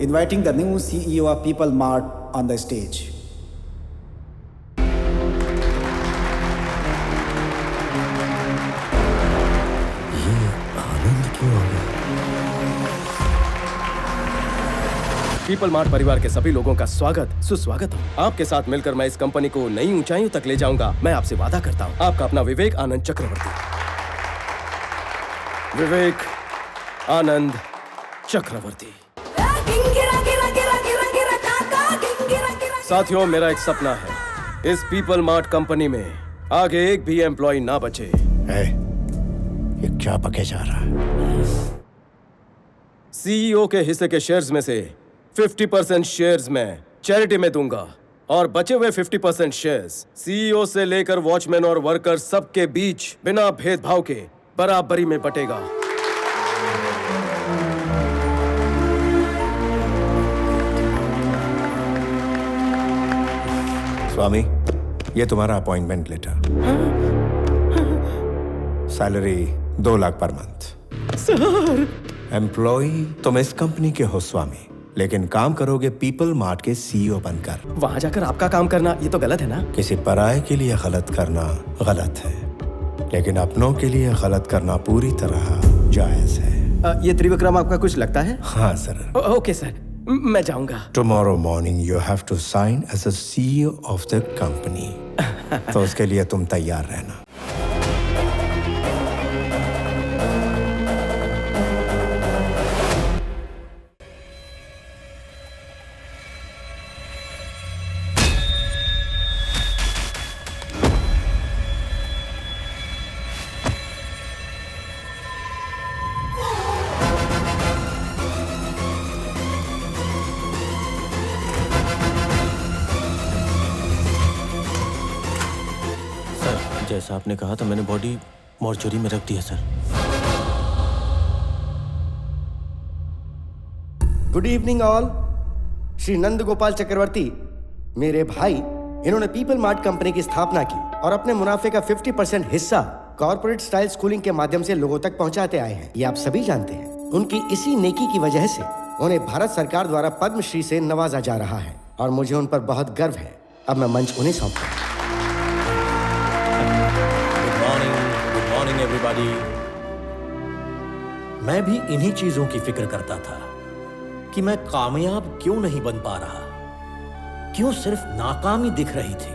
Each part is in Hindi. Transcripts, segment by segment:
inviting the new CEO of People Mart on the stage. People mart परिवार के सभी लोगों का स्वागत सुस्वागत हो। आपके साथ मिलकर मैं इस कंपनी को नई ऊंचाइयों तक ले जाऊंगा। मैं आपसे वादा करता हूं। आपका अपना विवेक आनंद चक्रवर्ती। विवेक आनंद चक्रवर्ती। साथियों, मेरा एक सपना है, इस पीपल मार्ट कंपनी में आगे एक भी एम्प्लॉय ना बचे। ये क्या पके जा रहा है? सीईओ के हिस्से के शेयर्स में से 50% शेयर्स मैं चैरिटी में दूंगा और बचे हुए 50% शेयर्स सीईओ से लेकर वॉचमैन और वर्कर सबके बीच बिना भेदभाव के बराबरी में बटेगा। स्वामी, ये तुम्हारा appointment letter. Salary 2 lakh per month. Sir, employ तुम इस कंपनी के हो स्वामी, लेकिन काम करोगे पीपल मार्ट के सीईओ बनकर। वहां जाकर आपका काम करना ये तो गलत है ना? किसी पराये के लिए गलत करना गलत है, लेकिन अपनों के लिए गलत करना पूरी तरह जायज है। ये त्रिविक्रम आपका कुछ लगता है? हाँ सर। ओके सर, मैं जाऊंगा। Tomorrow morning you have to sign as a CEO of the company. तो उसके लिए तुम तैयार रहना। जैसा आपने कहा था, मैंने बॉडी मॉर्चरी में रख दी है sir. Good evening all. Shri Nand Gopal Chakraborty मेरे भाई, इन्होंने पीपल मार्ट कंपनी की स्थापना की और अपने मुनाफे का 50% हिस्सा कॉर्पोरेट स्टाइल स्कूलिंग के माध्यम से लोगों तक पहुंचाते आए हैं। ये आप सभी जानते हैं। उनकी इसी नेकी की वजह से उन्हें भारत सरकार द्वारा पद्मश्री से नवाजा जा रहा है और मुझे उन पर बहुत गर्व है। अब मैं मंच उन्हें सौंपता हूं। एवरीबॉडी, मैं भी इन्हीं चीजों की फिक्र करता था कि मैं कामयाब क्यों नहीं बन पा रहा, क्यों सिर्फ नाकामी दिख रही थी।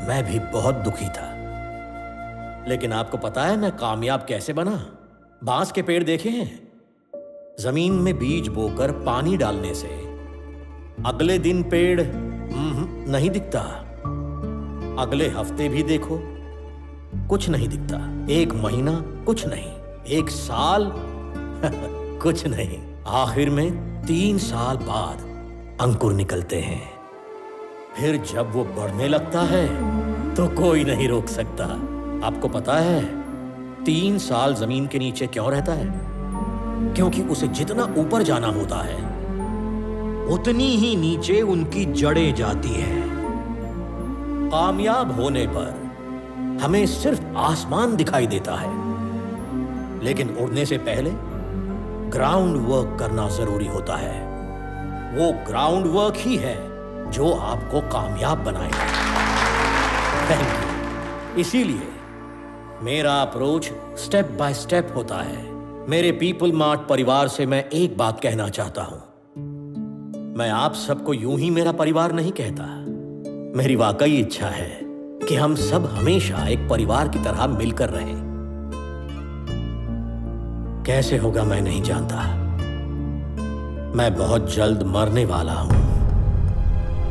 मैं भी बहुत दुखी था। लेकिन आपको पता है मैं कामयाब कैसे बना? बांस के पेड़ देखे हैं? जमीन में बीज बोकर पानी डालने से अगले दिन पेड़ नहीं दिखता। अगले हफ्ते भी देखो, कुछ नहीं दिखता। 1 महीना कुछ नहीं, 1 साल कुछ नहीं। आखिर में 3 साल बाद अंकुर निकलते हैं। फिर जब वो बढ़ने लगता है तो कोई नहीं रोक सकता। आपको पता है 3 साल जमीन के नीचे क्यों रहता है? क्योंकि उसे जितना ऊपर जाना होता है उतनी ही नीचे उनकी जड़ें जाती हैं। कामयाब होने पर हमें सिर्फ आसमान दिखाई देता है, लेकिन उड़ने से पहले ग्राउंड वर्क करना जरूरी होता है। वो ग्राउंड वर्क ही है जो आपको कामयाब बनाएगा। Thank you. इसीलिए मेरा अप्रोच स्टेप बाय स्टेप होता है। मेरे पीपल मार्ट परिवार से मैं एक बात कहना चाहता हूं। मैं आप सबको यूं ही मेरा परिवार नहीं कहता। मेरी वाकई इच्छा है कि हम सब हमेशा एक परिवार की तरह मिलकर रहें। कैसे होगा मैं नहीं जानता। मैं बहुत जल्द मरने वाला हूं।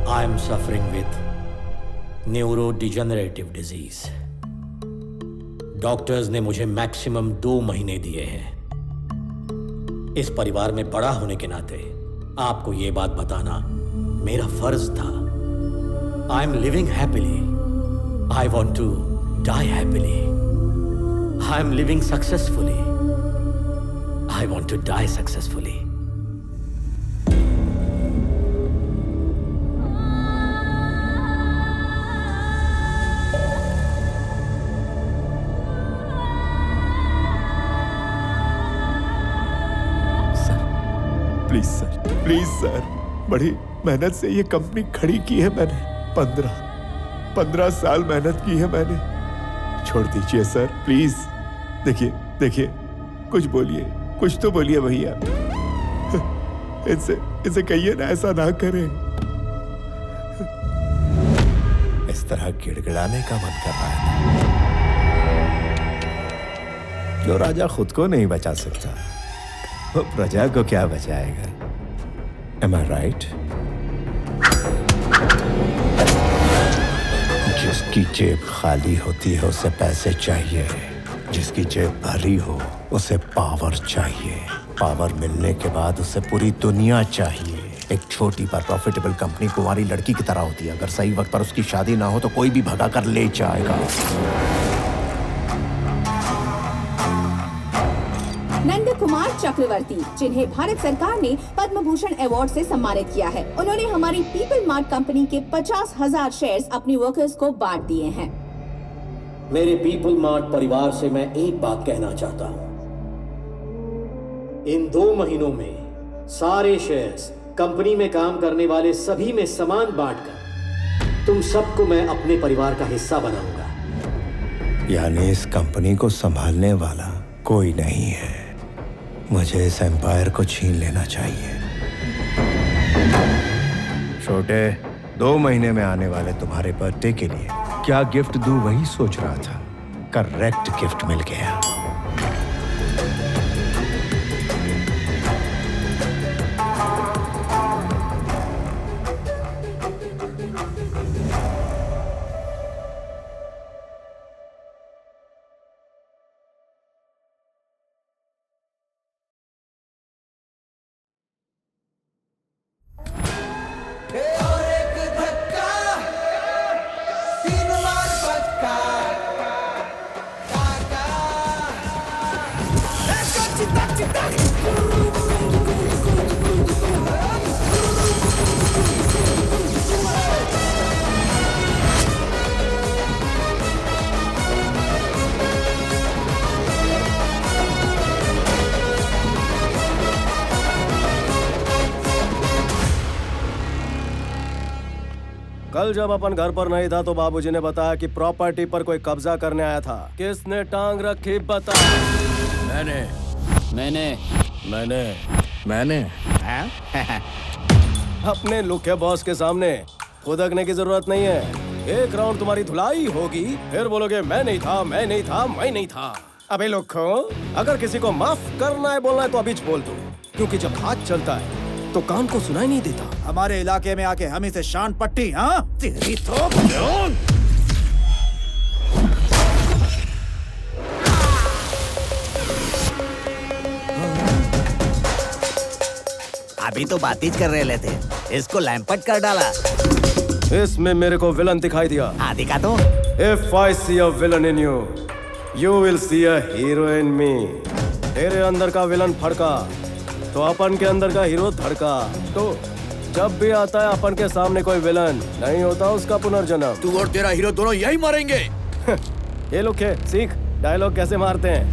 I am suffering with neuro degenerative disease. Doctors ने मुझे मैक्सिमम 2 महीने दिए हैं। इस परिवार में बड़ा होने के नाते आपको यह बात बताना मेरा फर्ज था। I am living happily. I want to die happily. I am living successfully. I want to die successfully. Please sir, बड़ी मेहनत से ये कंपनी खड़ी की है मैंने। 15 साल मेहनत की है मैंने। छोड़ दीजिए सर, प्लीज। देखिए, कुछ बोलिए, कुछ तो बोलिए भैया। इनसे कहिए ना, ऐसा ना करें। इस तरह गिड़गिड़ाने का मन कर रहा है। जो राजा खुद को नहीं बचा सकता, वो प्रजा को क्या बचाएगा? Am I right? जिसकी जेब खाली होती है उसे पैसे चाहिए, जिसकी जेब भरी हो उसे पावर चाहिए, पावर मिलने के बाद उसे पूरी दुनिया चाहिए। एक छोटी पर प्रॉफिटेबल कंपनी कुंवारी लड़की की तरह होती है। अगर सही वक्त पर उसकी शादी ना हो तो कोई भी भगा कर ले जाएगा। नंद कुमार चक्रवर्ती, जिन्हें भारत सरकार ने पद्म भूषण अवार्ड से सम्मानित किया है, उन्होंने हमारी पीपल मार्ट कंपनी के 50,000 शेयर्स अपनी वर्कर्स को बांट दिए हैं। मेरे पीपल मार्ट परिवार से मैं एक बात कहना चाहता हूं। इन 2 महीनों में सारे शेयर्स कंपनी में काम करने वाले सभी में समान बांटकर तुम सबको मैं अपने परिवार का हिस्सा बनाऊंगा। यानी इस कंपनी को संभालने वाला कोई नहीं है। मुझे इस एम्पायर को छीन लेना चाहिए। छोटे, 2 महीने में आने वाले तुम्हारे बर्थडे के लिए क्या गिफ्ट दूं वही सोच रहा था। करेक्ट गिफ्ट मिल गया। कल जब अपन घर पर नहीं था तो बाबूजी ने बताया कि प्रॉपर्टी पर कोई कब्जा करने आया था। किसने टांग रखी बता? मैंने अपने लुखे बॉस के सामने खुदकने की जरूरत नहीं है। एक राउंड तुम्हारी धुलाई होगी, फिर बोलोगे मैं नहीं था। अबे लुखो, अगर किसी को माफ करना है बोलना है तो अभी बोल दो, क्योंकि जब हाथ चलता है तो कान को सुनाई नहीं देता। हमारे इलाके में आके हम इसे शान पट्टी, हाँ? तेरी तो अभी तो बातचीत कर रहे थे, इसको लैंपट कर डाला। इसमें मेरे को विलन दिखाई दिया। हाँ दिखा तो। If I see a villain in you, you will see a hero in me. तेरे अंदर का विलन फड़का तो अपन के अंदर का हीरो धड़का। तो जब भी आता है अपन के सामने कोई विलन, नहीं होता उसका पुनर्जन्म। तू और तेरा हीरो दोनों यही मरेंगे। ये लोग के सीख डायलॉग कैसे मारते हैं।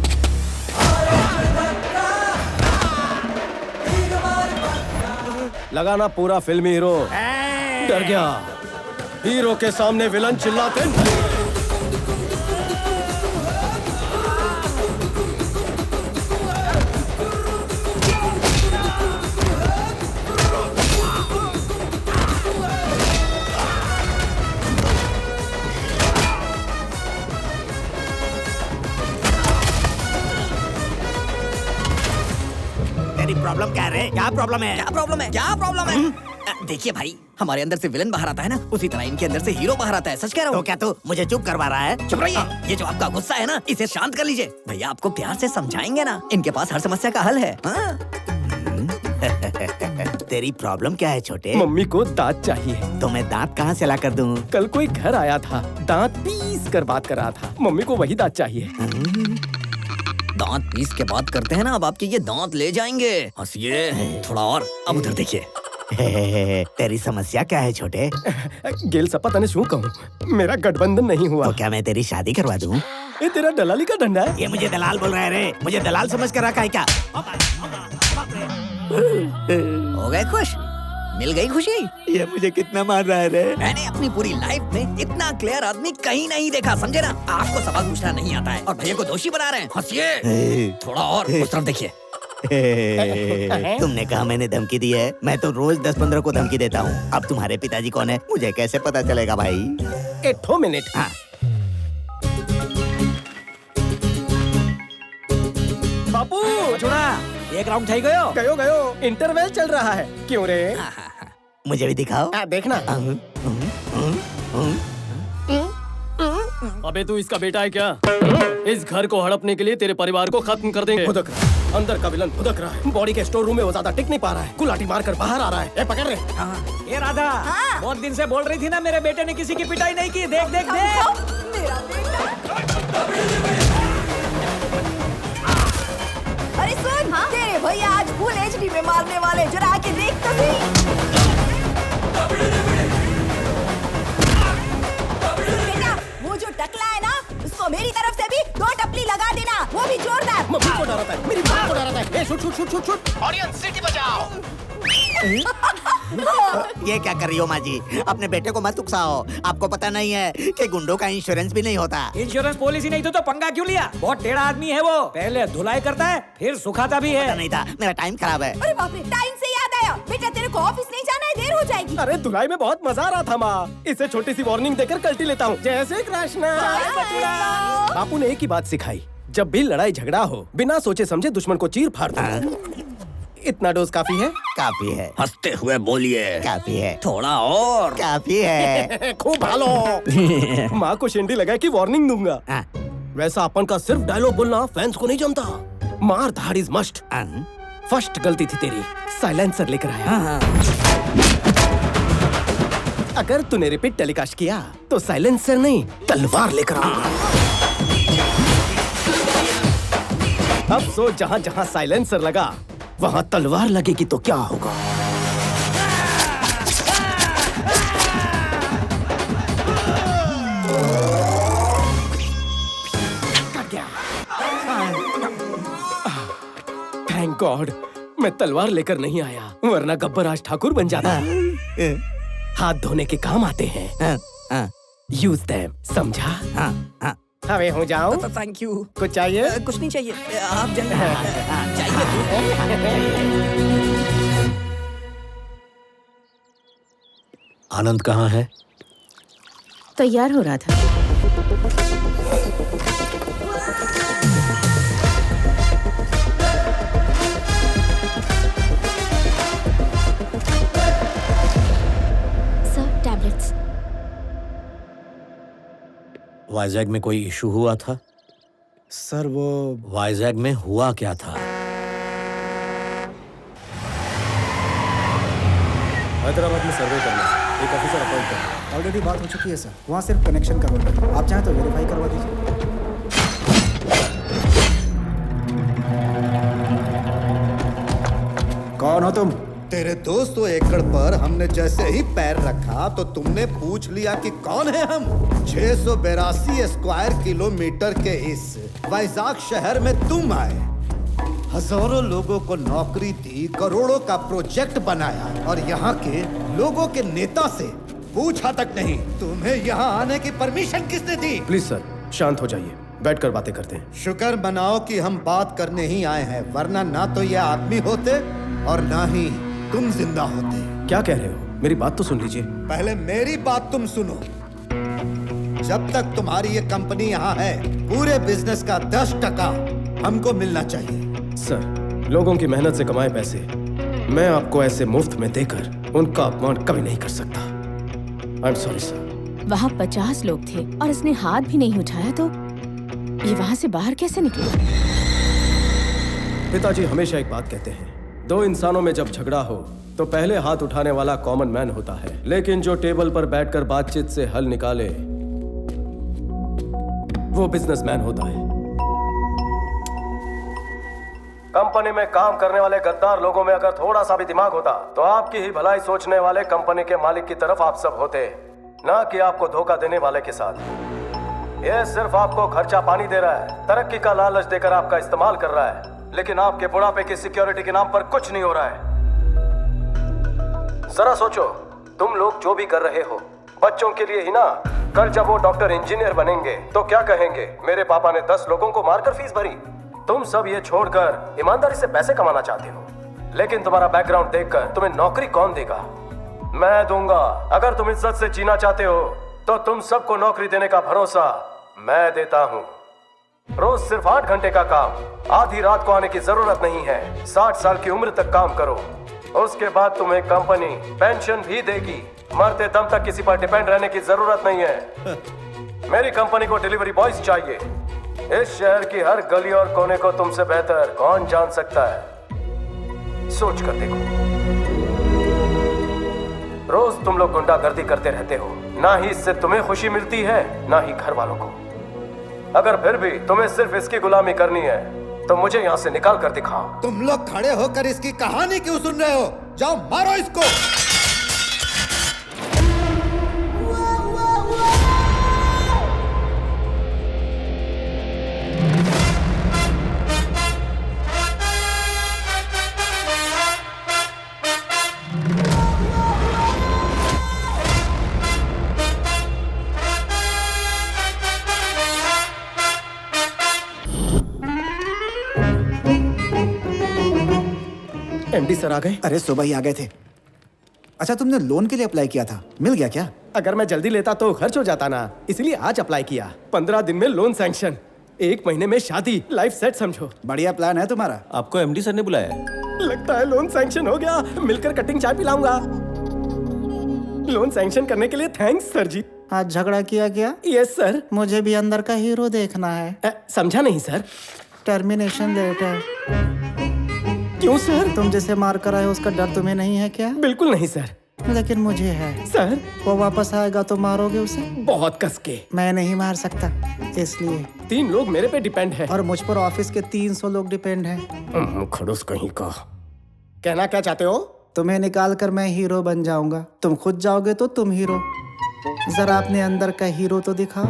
लगाना पूरा फिल्मी हीरो। डर गया। हीरो के सामने विलन चिल्लाते नहीं। प्रॉब्लम क्या है? क्या प्रॉब्लम है? देखिए भाई, हमारे अंदर से विलन बाहर आता है ना, उसी तरह इनके अंदर से हीरो बाहर आता है। सच कह रहा हूँ। तो क्या तू मुझे चुप करवा रहा है? चुप रहिए। ये जो आपका गुस्सा है ना, इसे शांत कर लीजिए। भैया आपको प्यार से समझाएंगे ना, इनके पास हर समस्या का हल है। तेरी प्रॉब्लम क्या है छोटे? मम्मी को दांत चाहिए। तो मैं दांत कहाँ से ला कर दूँ? कल कोई घर आया था, दांत पीस कर बात कर रहा था। मम्मी को वही दांत चाहिए। दांत पीस के बात करते हैं ना, अब आपके ये दांत ले जाएंगे। हंसिए थोड़ा और। अब उधर देखिए। तेरी समस्या क्या है छोटे? गेल सपा तने शू कहूँ, मेरा गठबंधन नहीं हुआ। तो क्या मैं तेरी शादी करवा दूँ? ये तेरा दलाली का डंडा है? ये मुझे दलाल बोल रहा है रे, मुझे दलाल समझ कर रखा है क्या? हो गए खुश? मिल गई खुशी? ये मुझे कितना मार रहा है रे। मैंने अपनी पूरी लाइफ में इतना क्लियर आदमी कहीं नहीं देखा, समझे ना? आपको सवाल पूछना नहीं आता है और भैया को दोषी बना रहे हैं। हंसिए थोड़ा और, उस तरफ देखिए। तुमने कहा मैंने धमकी दी है? मैं तो रोज 10-15 को धमकी देता हूँ। अब तुम्हारे पिताजी कौन है मुझे कैसे पता चलेगा भाई? एक मिनट। हाँ। बापू छोड़ा, एक राउंड થઈ ગયો। गयो इंटरवल चल रहा है। क्यों रे? मुझे भी दिखाओ। देखना। अबे तू इसका बेटा है क्या? इस घर को हड़पने के लिए तेरे परिवार को खत्म कर देंगे। भुदक रहा है। अंदर का विलन भुदक रहा है। बॉडी के स्टोर रूम में वो ज्यादा टिक नहीं पा रहा है। कुलाटी मारकर बाहर आ रहा है। ए, पकड़ रे। ये राधा, बहुत दिन से बोल रही थी ना मेरे बेटे ने किसी की पिटाई नहीं की। देख देख देख। मेरा बेटा। अरे सुन, तेरे भैया आज फुल एचडी में मारने वाले, जरा आके देख तो सही। बेटा, वो जो टकला है ना, उसको मेरी तरफ से भी 2 टपली लगा देना, वो भी जोरदार। मम्मी को डराता है, मेरी माँ को डराता है। ए, शूट। ऑडियंस सिटी बजाओ। ये क्या कर रही हो माँ जी? अपने बेटे को मत उकसाओ। आपको पता नहीं है कि गुंडों का इंश्योरेंस भी नहीं होता। इंश्योरेंस पॉलिसी नहीं तो पंगा क्यों लिया? बहुत टेढ़ा आदमी है वो, पहले धुलाई करता है फिर सुखाता भी पता है। नहीं था, मेरा टाइम खराब है। अरे बाप रे, टाइम से याद आया। बेटा तेरे को ऑफिस नहीं जाना है, देर हो जाएगी। अरे धुलाई में बहुत मजा आ रहा था माँ। इसे छोटी सी वार्निंग देकर कल्टी लेता हूँ। जैसे कृष्णा। बापू ने एक ही बात सिखाई, जब भी लड़ाई झगड़ा हो बिना सोचे समझे दुश्मन को चीर फाड़ दो। इतना डोज काफी है? काफी है। हंसते हुए बोलिए। काफी है। थोड़ा और। काफी है। खूब भालो। माँ को शेंडी लगा कि वार्निंग दूंगा। हाँ। वैसा अपन का सिर्फ डायलॉग बोलना फैंस को नहीं जमता। मार धाड़ इज मस्ट। फर्स्ट गलती थी तेरी, साइलेंसर लेकर आया। अगर तूने रिपीट टेलीकास्ट किया तो साइलेंसर नहीं तलवार लेकर आऊंगा। अब सोच, जहाँ जहाँ साइलेंसर लगा वहाँ तलवार लगेगी तो क्या होगा? थैंक गॉड मैं तलवार लेकर नहीं आया, वरना गब्बर आज ठाकुर बन जाता। हाथ धोने के काम आते हैं। यूज देम, समझा? हवे हो जाऊं? Thank you. कुछ चाहिए? कुछ नहीं चाहिए, आप जाइए। चाहिए। आनंद कहाँ है? तैयार हो रहा था। Sir, tablets. वाइजैग में कोई इशू हुआ था? सर वो वाइजैग में हुआ क्या था? हैदराबाद में सर्वे करना, एक ऑफिसर अपॉइंट करना। ऑलरेडी बात हो चुकी है सर, वहाँ सिर्फ कनेक्शन करवाना है। आप चाहें तो वेरीफाई करवा दीजिए। कौन हो तुम? तेरे 200 एकड़ पर हमने जैसे ही पैर रखा तो तुमने पूछ लिया कि कौन है हम। 682 स्क्वायर किलोमीटर के इस वाइजाग शहर में तुम आए, हजारों लोगों को नौकरी दी, करोड़ों का प्रोजेक्ट बनाया और यहाँ के लोगों के नेता से पूछा तक नहीं तुम्हें यहाँ आने की परमिशन किसने दी? प्लीज सर शांत हो जाइए, बैठकर बातें करते हैं। शुक्र मनाओ कि हम बात करने ही आए हैं, वरना ना तो ये आदमी होते और ना ही तुम जिंदा होते। क्या कह रहे हो? मेरी बात तो सुन लीजिए। पहले मेरी बात तुम सुनो। जब तक तुम्हारी ये कंपनी यहाँ है, पूरे बिजनेस का 10% हमको मिलना चाहिए। सर, लोगों की मेहनत से कमाए पैसे मैं आपको ऐसे मुफ्त में देकर उनका अपमान कभी नहीं कर सकता। I am sorry sir. वहाँ 50 लोग थे और इसने हाथ भी नहीं उठाया तो ये वहाँ से बाहर कैसे निकले? पिताजी हमेशा एक बात कहते हैं, दो इंसानों में जब झगड़ा हो तो पहले हाथ उठाने वाला कॉमन मैन होता है, लेकिन जो टेबल पर बैठकर बातचीत से हल निकाले वो बिजनेसमैन होता है। कंपनी में काम करने वाले गद्दार लोगों में अगर थोड़ा सा भी दिमाग होता तो आपकी ही भलाई सोचने वाले कंपनी के मालिक की तरफ आप सब होते, ना कि आपको धोखा देने वाले के साथ। ये सिर्फ आपको खर्चा पानी दे रहा है, तरक्की का लालच देकर आपका इस्तेमाल कर रहा है, लेकिन आपके बुढ़ापे की सिक्योरिटी के नाम पर कुछ नहीं हो रहा है। जरा सोचो, तुम लोग जो भी कर रहे हो बच्चों के लिए ही ना, कल जब वो डॉक्टर इंजीनियर बनेंगे तो क्या कहेंगे, मेरे पापा ने 10 लोगों को मारकर फीस भरी। तुम सब ये छोड़कर ईमानदारी से पैसे कमाना चाहते हो, लेकिन तुम्हारा बैकग्राउंड देखकर तुम्हें नौकरी कौन देगा? मैं दूंगा। अगर तुम इज्जत से जीना चाहते हो तो तुम सबको नौकरी देने का भरोसा मैं देता हूँ। रोज सिर्फ 8 घंटे का काम, आधी रात को आने की जरूरत नहीं है। 60 साल की उम्र तक काम करो, उसके बाद तुम्हें कंपनी पेंशन भी देगी। मरते दम तक किसी पर डिपेंड रहने की जरूरत नहीं है। मेरी कंपनी को डिलीवरी बॉयज चाहिए। इस शहर की हर गली और कोने को तुमसे बेहतर कौन जान सकता है? सोच कर देखो। रोज तुम लोग गुंडागर्दी करते रहते हो, ना ही इससे तुम्हें खुशी मिलती है ना ही घर वालों को। अगर फिर भी तुम्हें सिर्फ इसकी गुलामी करनी है तो मुझे यहाँ से निकाल कर दिखाओ। तुम लोग खड़े होकर इसकी कहानी क्यों सुन रहे हो? जाओ मारो इसको। एमडी सर आ गए? अरे सुबह ही आ गए थे। अच्छा, तुमने लोन के लिए अप्लाई किया था, मिल गया क्या? अगर मैं जल्दी लेता तो खर्च हो जाता ना, इसलिए आज अप्लाई किया। 15 दिन में लोन सैंक्शन, 1 महीने में शादी, लाइफ सेट समझो। बढ़िया प्लान है तुम्हारा। आपको एमडी सर ने बुलाया है? लगता है लोन सैंक्शन हो गया। मिलकर कटिंग चाय पिलाऊंगा। लोन सैंक्शन करने के लिए थैंक्स सर जी। आज झगड़ा किया क्या? Yes sir. मुझे भी अंदर का हीरो देखना है। समझा नहीं सर। Termination letter. क्यों सर? तुम जिसे मार कर आए उसका डर तुम्हें नहीं है क्या? बिल्कुल नहीं सर। लेकिन मुझे है। सर वो वापस आएगा तो मारोगे उसे? बहुत कस के। मैं नहीं मार सकता, इसलिए। 3 लोग मेरे पे डिपेंड है। और मुझ पर ऑफिस के 300 लोग डिपेंड हैं। खड़ूस कहीं का। कहना क्या चाहते हो? तुम्हें निकाल कर मैं हीरो बन जाऊंगा, तुम खुद जाओगे तो तुम हीरो। जरा अपने अंदर का हीरो तो दिखाओ।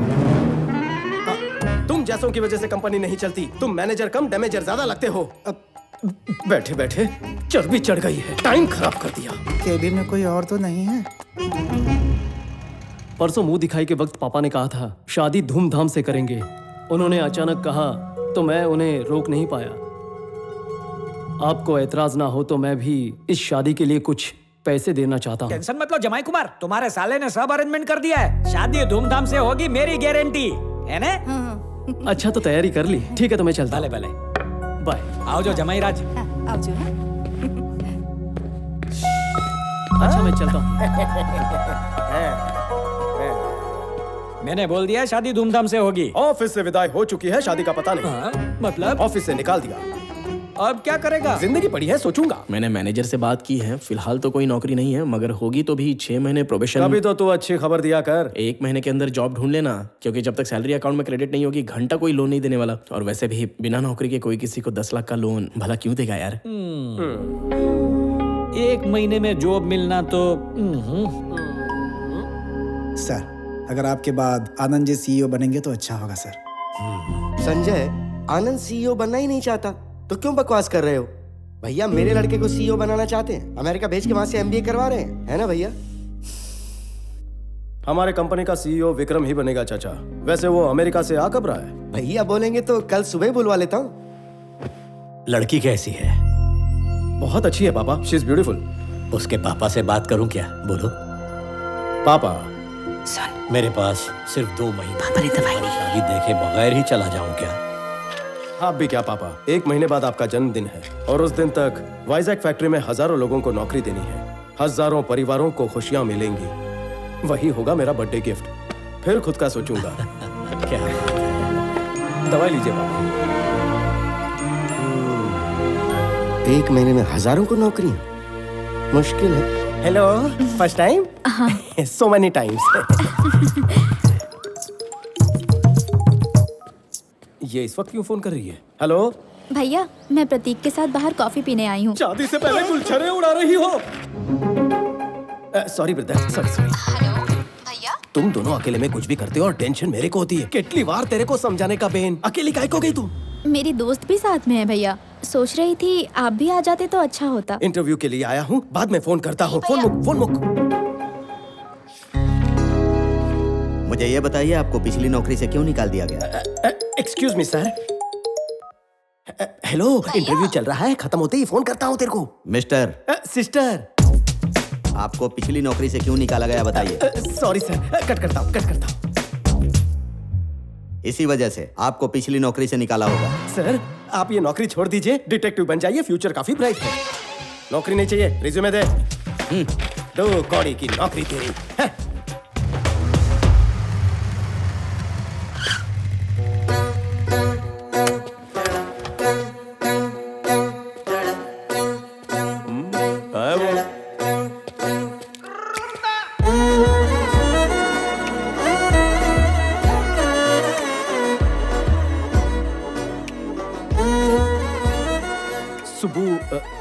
तुम जैसों की वजह से कंपनी नहीं चलती। तुम मैनेजर कम डैमेजर ज्यादा लगते हो। बैठे बैठे चर्बी चढ़ गई है, टाइम खराब कर दिया। केबिन में कोई और तो नहीं है? परसों मुंह दिखाई के वक्त पापा ने कहा था शादी धूमधाम से करेंगे। उन्होंने अचानक कहा तो मैं उन्हें रोक नहीं पाया। आपको एतराज ना हो तो मैं भी इस शादी के लिए कुछ पैसे देना चाहता हूँ। टेंशन मत लो जमाई कुमार, तुम्हारे साले ने सब अरेंजमेंट कर दिया है। शादी धूमधाम से होगी, मेरी गारंटी है ना? अच्छा तो तैयारी कर ली। ठीक है तो मैं चलता। भले भले, बाय। आओ जो जमाई राज। अच्छा मैं चलता हूँ। मैंने बोल दिया शादी धूमधाम से होगी। ऑफिस से विदाई हो चुकी है, शादी का पता नहीं। मतलब ऑफिस से निकाल दिया। अब क्या करेगा? जिंदगी पड़ी है, सोचूंगा। मैंने मैनेजर से बात की है, फिलहाल तो कोई नौकरी नहीं है, मगर होगी तो भी 6 महीने प्रोबेशन। कभी तो तू अच्छी खबर दिया कर। 1 महीने के अंदर जॉब ढूंढ लेना, क्योंकि जब तक सैलरी अकाउंट में क्रेडिट नहीं होगी घंटा कोई लोन नहीं देने वाला। और वैसे भी बिना नौकरी के कोई किसी को 10 लाख का लोन भला क्यों देगा यार? 1 महीने में जॉब मिलना तो सर, अगर आपके बाद आनंद जी सीईओ बनेंगे तो अच्छा होगा सर। संजय, आनंद सीईओ बनना ही नहीं चाहता तो क्यों बकवास कर रहे हो? भैया मेरे लड़के को सीईओ बनाना चाहते हैं, अमेरिका भेज के वहां से एमबीए करवा रहे हैं, है ना भैया? हमारे कंपनी का सीईओ विक्रम ही बनेगा चाचा। वैसे वो अमेरिका से आ कब रहा है? भैया बोलेंगे तो कल सुबह बुलवा लेता हूँ। लड़की कैसी है? बहुत अच्छी है पापा, शी इज ब्यूटीफुल। उसके पापा से बात करूं क्या? बोलो। पापा मेरे पास सिर्फ 2 महीने। पापा ने दवाई नहीं। शादी देखे बगैर ही चला जाऊं क्या? आप भी क्या पापा, 1 महीने बाद आपका जन्मदिन है और उस दिन तक वाइजैक फैक्ट्री में हजारों लोगों को नौकरी देनी है, हजारों परिवारों को खुशियां मिलेंगी। वही होगा मेरा बर्थडे गिफ्ट। फिर खुद का सोचूंगा। क्या? दवाई लीजिए पापा। 1 महीने में हजारों को नौकरी, मुश्किल है। Hello, first time? So many times. ये इस वक्त क्यों फोन कर रही है? हेलो भैया, मैं प्रतीक के साथ बाहर कॉफी पीने आई हूँ। शादी से पहले गुलछरे उड़ा रही हो? Sorry brother, sorry. हेलो भैया, तुम दोनों अकेले में कुछ भी करते हो और टेंशन मेरे को होती है। कितनी बार तेरे को समझाने का बेन, अकेली काहे को गई तू? मेरी दोस्त भी साथ में है भैया। सोच रही थी आप भी आ जाते तो अच्छा होता। इंटरव्यू के लिए आया हूँ, बाद में फोन करता हूँ। फोन मुक। मुझे ये बताइए आपको पिछली नौकरी से क्यों निकाल दिया गया? Excuse me sir. Hello, interview चल रहा है, खत्म होते ही फोन करता हूँ तेरे को। Mister sister. आपको पिछली नौकरी से क्यों निकाला गया बताइए। सॉरी सर, कट करता हूँ। इसी वजह से आपको पिछली नौकरी से निकाला होगा। सर आप ये नौकरी छोड़ दीजिए, डिटेक्टिव बन जाइए, फ्यूचर काफी ब्राइट है। नौकरी नहीं चाहिए, रिज्यूमे दे। 2 कौड़ी की नौकरी तेरी है।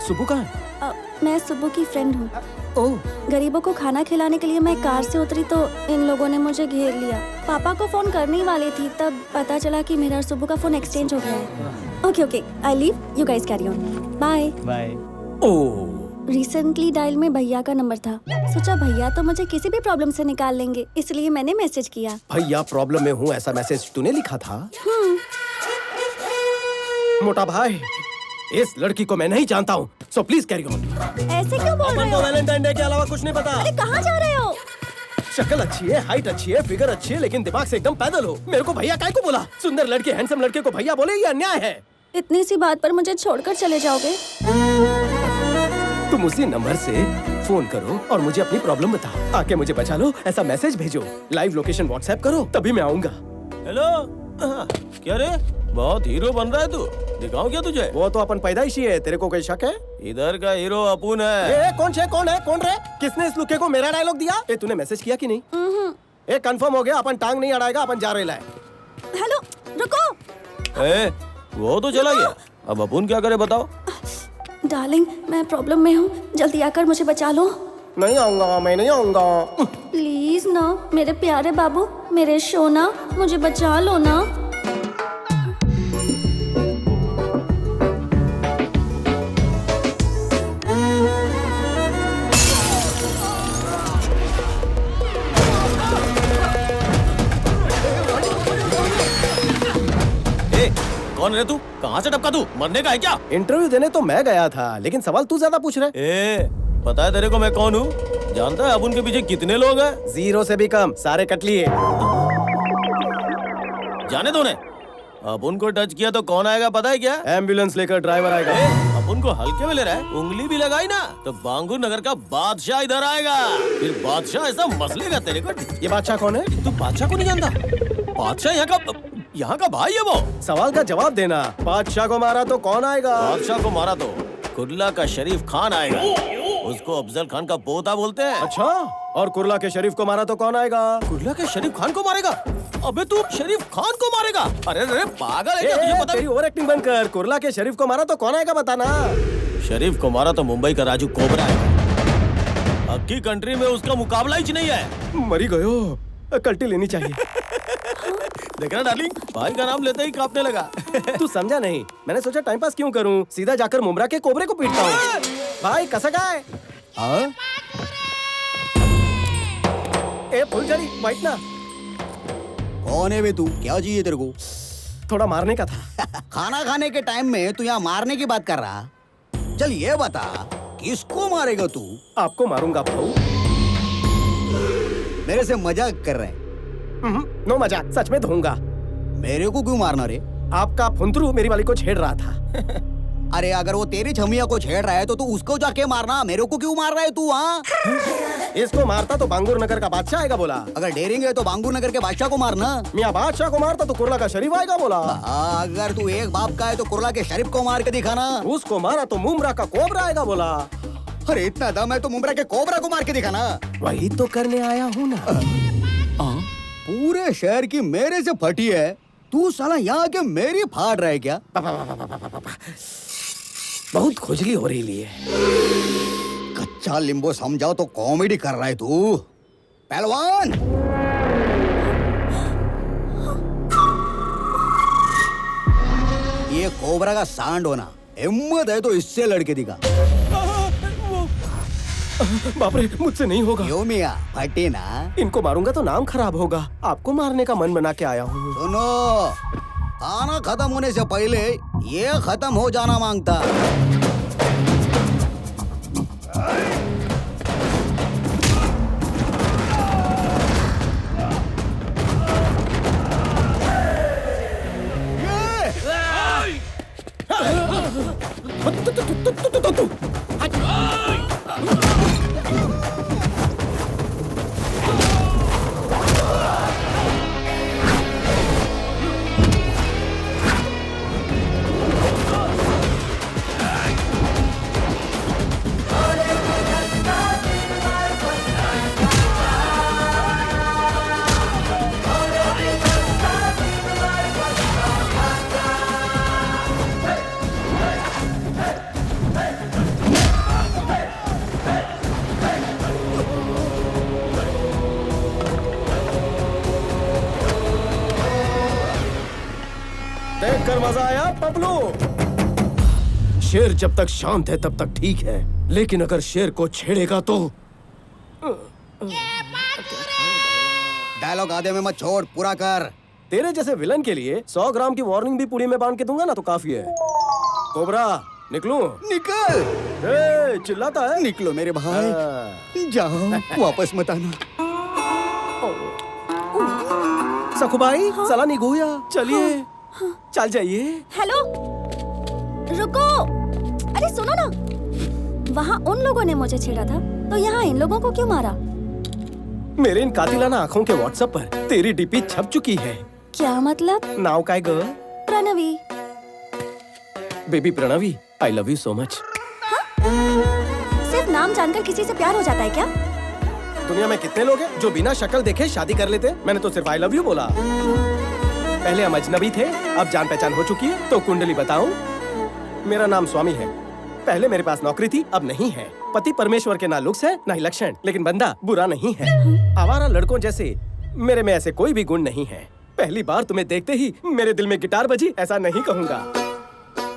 सुबु कहाँ है? मैं सुबु की फ्रेंड हूँ। ओह। गरीबों को खाना खिलाने के लिए मैं कार से उतरी तो इन लोगों ने मुझे घेर लिया। पापा को फोन करने ही वाली थी, तब पता चला कि मेरा और सुबु का फोन एक्सचेंज हो गया है। Okay, I leave, you guys carry on. Bye. Oh. Recently dial में भैया का नंबर था, सोचा भैया तो मुझे किसी भी प्रॉब्लम से निकाल लेंगे, इसलिए मैंने मैसेज किया। भैया प्रॉब्लम में हूँ ऐसा मैसेज तूने लिखा था? मोटा भाई, इस लड़की को मैं नहीं जानता हूँ, सो प्लीज कैरी ऑन। ऐसे क्यों बोल रहे हो? वैलेंटाइन डे के अलावा कुछ नहीं पता। अरे कहाँ जा रहे हो? शक्ल अच्छी है, हाइट अच्छी है, फिगर अच्छी है, लेकिन दिमाग से एकदम पैदल हो। मेरे को भैया काहे को बोला? सुंदर लड़के, हैंडसम लड़के को भैया बोले, ये अन्याय है। इतनी सी बात पर मुझे छोड़कर चले जाओगे? तुम उसी नंबर से फोन करो और मुझे अपनी प्रॉब्लम बताओ, आके मुझे बचा लो, ऐसा मैसेज भेजो, लाइव लोकेशन व्हाट्सएप करो, तभी मैं आऊंगा। हेलो, क्या रे, बहुत हीरो बन रहा है तू, दिखाऊं क्या तुझे? वो तो अपन पैदाइशी है, तेरे को कोई शक है? इधर का हीरो अपुन है। कौन रे? किसने इस लुके को मेरा डायलॉग दिया? तूने मैसेज किया कि नहीं? कंफर्म हो गया, अपन टांग नहीं अड़ाएगा, अपन जा रहे हैं। हेलो, रुको। वो तो चला गया, अब अपुन क्या करे बताओ? डार्लिंग, मैं प्रॉब्लम में हूँ, जल्दी आकर मुझे बचा लो। नहीं आऊंगा, मैं नहीं आऊंगा। प्लीज ना, मेरे प्यारे बाबू, मेरे सोना, मुझे बचा लो ना। कौन है तू? कहाँ से टपका तू? मरने का है क्या? इंटरव्यू देने तो मैं गया था, लेकिन सवाल तू ज्यादा पूछ रहे। पता है तेरे को मैं कौन हूँ? जानता है अपुन के पीछे कितने लोग हैं? 0 से भी कम, सारे कट लिए। जाने दो ने। अपुन को टच किया तो कौन आएगा पता है क्या? एम्बुलेंस लेकर ड्राइवर आएगा। अपुन को हल्के में ले रहा है, उंगली भी लगाई ना तो बांगुर नगर का बादशाह इधर आएगा, फिर बादशाह ऐसा मसलेगा तेरे को। ये बादशाह कौन है? तू बादशाह को नहीं जानता? बादशाह यहाँ का भाई है वो। सवाल का जवाब देना। बादशाह को मारा तो कौन आएगा? बादशाह को मारा तो कुर्ला का शरीफ खान आएगा, उसको अफजल खान का पोता बोलते हैं। अच्छा, और कुर्ला के शरीफ को मारा तो कौन आएगा? कुर्ला के शरीफ खान को मारेगा? अबे तू शरीफ खान को मारेगा? अरे पागल है क्या? तुझे पता तेरी ओवर एक्टिंग बंद कर। कुर्ला के शरीफ को मारा तो कौन आएगा बताना। शरीफ को मारा तो मुंबई का राजू कोबरा है, अक्की कंट्री में उसका मुकाबला ही नहीं है। मरी गयो, कल्टी लेनी चाहिए। देखना डार्लिंग, भाई का नाम लेते ही कांपने लगा। तू समझा नहीं, मैंने सोचा टाइम पास क्यों करूं, सीधा जाकर मुमरा के कोबरे को पीटता हूँ। भाई कसक है। फुलझड़ी बैठना। कौन है बे तू? क्या चाहिए तेरे को? थोड़ा मारने का था। खाना खाने के टाइम में तू यहाँ मारने की बात कर रहा? चल ये बता, किसको मारेगा तू? आपको मारूंगा भाऊ। मेरे से मजाक कर रहे हैं? नो मजाक, सच में धोऊंगा। मेरे को क्यों मारना रे? आपका फुंतरू मेरी वाली को छेड़ रहा था। अरे अगर वो तेरी छमिया को छेड़ रहा है तो तू उसको जाके मारना, मेरे को क्यों मार रहा है तू? हाँ, इसको मारता तो बांगुर नगर का बादशाह आएगा बोला। अगर डेरिंग है तो बांगुर नगर के बादशाह को मारना। मियाँ बादशाह को मारता तो कुर्ला का शरीफ आएगा बोला। अगर तू एक बाप का है तो कुर्ला के शरीफ को मार के दिखाना। उसको मारा तो मुमरा का कोबरा आएगा बोला। अरे इतना दम है तो मुमरा के कोबरा को मार के दिखाना। वही तो करने आया हूँ ना। पूरे शहर की मेरे से फटी है, तू साला यहाँ के मेरी फाड़ रहा है क्या? बहुत खुजली हो रही है। कच्चा लींबू समझाओ तो कॉमेडी कर रहा है तू। पहलवान ये कोबरा का सांड होना, हिम्मत है तो इससे लड़के दिखा। बाप रे, मुझसे नहीं होगा। क्यों मियां, फटे ना। इनको मारूंगा तो नाम खराब होगा। आपको मारने का मन बना के आया हूँ। सुनो, खाना खत्म होने से पहले ये खत्म हो जाना मांगता। देखकर मजा आया पपलू? शेर जब तक शांत है तब तक ठीक है, लेकिन अगर शेर को छेड़ेगा तो। डायलॉग आधे में मत छोड़, पूरा कर। तेरे जैसे विलन के लिए 100 ग्राम की वार्निंग भी पुड़ी में बांध के दूंगा ना तो काफी है। कोबरा, निकलूं? निकल। चिल्लाता है। निकलो मेरे भाई, जाओ, वापस मत आना। सखुबाई, सला निगुया, चलिए। चल जाइए। हेलो, रुको। अरे सुनो ना, वहाँ उन लोगों ने मुझे छेड़ा था, तो यहाँ इन लोगों को क्यों मारा? मेरे इन कातिलाना आंखों के व्हाट्सएप पर तेरी डीपी छप चुकी है। क्या मतलब? नाउ काय girl? Pranavi. Baby Pranavi, I love you so much. सिर्फ नाम जानकर किसी से प्यार हो जाता है क्या? दुनिया में कितने लोग हैं जो बिना शक्ल देखे शादी कर लेते? मैंने तो सिर्फ आई लव यू बोला। पहले हम अजनबी थे, अब जान पहचान हो चुकी है। तो कुंडली बताऊं? मेरा नाम स्वामी है। पहले मेरे पास नौकरी थी, अब नहीं है। पति परमेश्वर के ना लुक्स है ना ही लक्षण, लेकिन बंदा बुरा नहीं है। आवारा लड़कों जैसे मेरे में ऐसे कोई भी गुण नहीं है। पहली बार तुम्हें देखते ही मेरे दिल में गिटार बजी, ऐसा नहीं कहूँगा।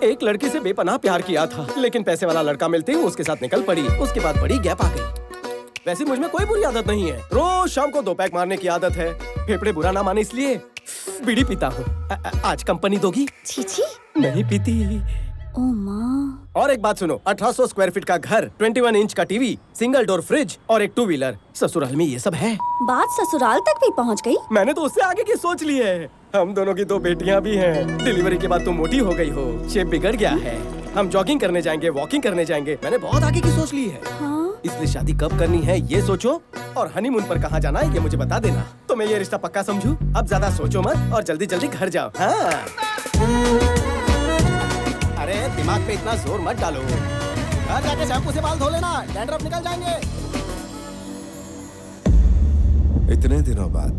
एक लड़की से बेपनाह प्यार किया था, लेकिन पैसे वाला लड़का मिलते ही उसके साथ निकल पड़ी। उसके बाद बड़ी गैप आ गई। वैसे मुझ में कोई बुरी आदत नहीं है। रोज शाम को 2 पैक मारने की आदत है। फेफड़े बुरा ना माने इसलिए बीड़ी पीता हूँ। आज कंपनी दोगी? छी, नहीं पीती। ओ माँ। और एक बात सुनो, 1800 स्क्वायर फीट का घर, 21 इंच का टीवी, सिंगल डोर फ्रिज और एक 2 व्हीलर। ससुराल में ये सब है। बात ससुराल तक भी पहुँच गई? मैंने तो उससे आगे की सोच ली है। हम दोनों की 2 बेटियां भी हैं। डिलीवरी के बाद तुम मोटी हो गई हो, शेप बिगड़ गया है। हम जॉगिंग करने जाएंगे, वॉकिंग करने जाएंगे। मैंने बहुत आगे की सोच ली है। हाँ? इसलिए शादी कब करनी है ये सोचो, और हनीमून पर कहाँ जाना है ये मुझे बता देना, तो मैं ये रिश्ता पक्का समझूं। अब ज्यादा सोचो मत और जल्दी जल्दी घर जाओ। हाँ। अरे दिमाग पे इतना जोर मत डालो। घर जाके शैम्पू से बाल धो लेना, डैंड्रफ निकल जाएंगे। इतने दिनों बाद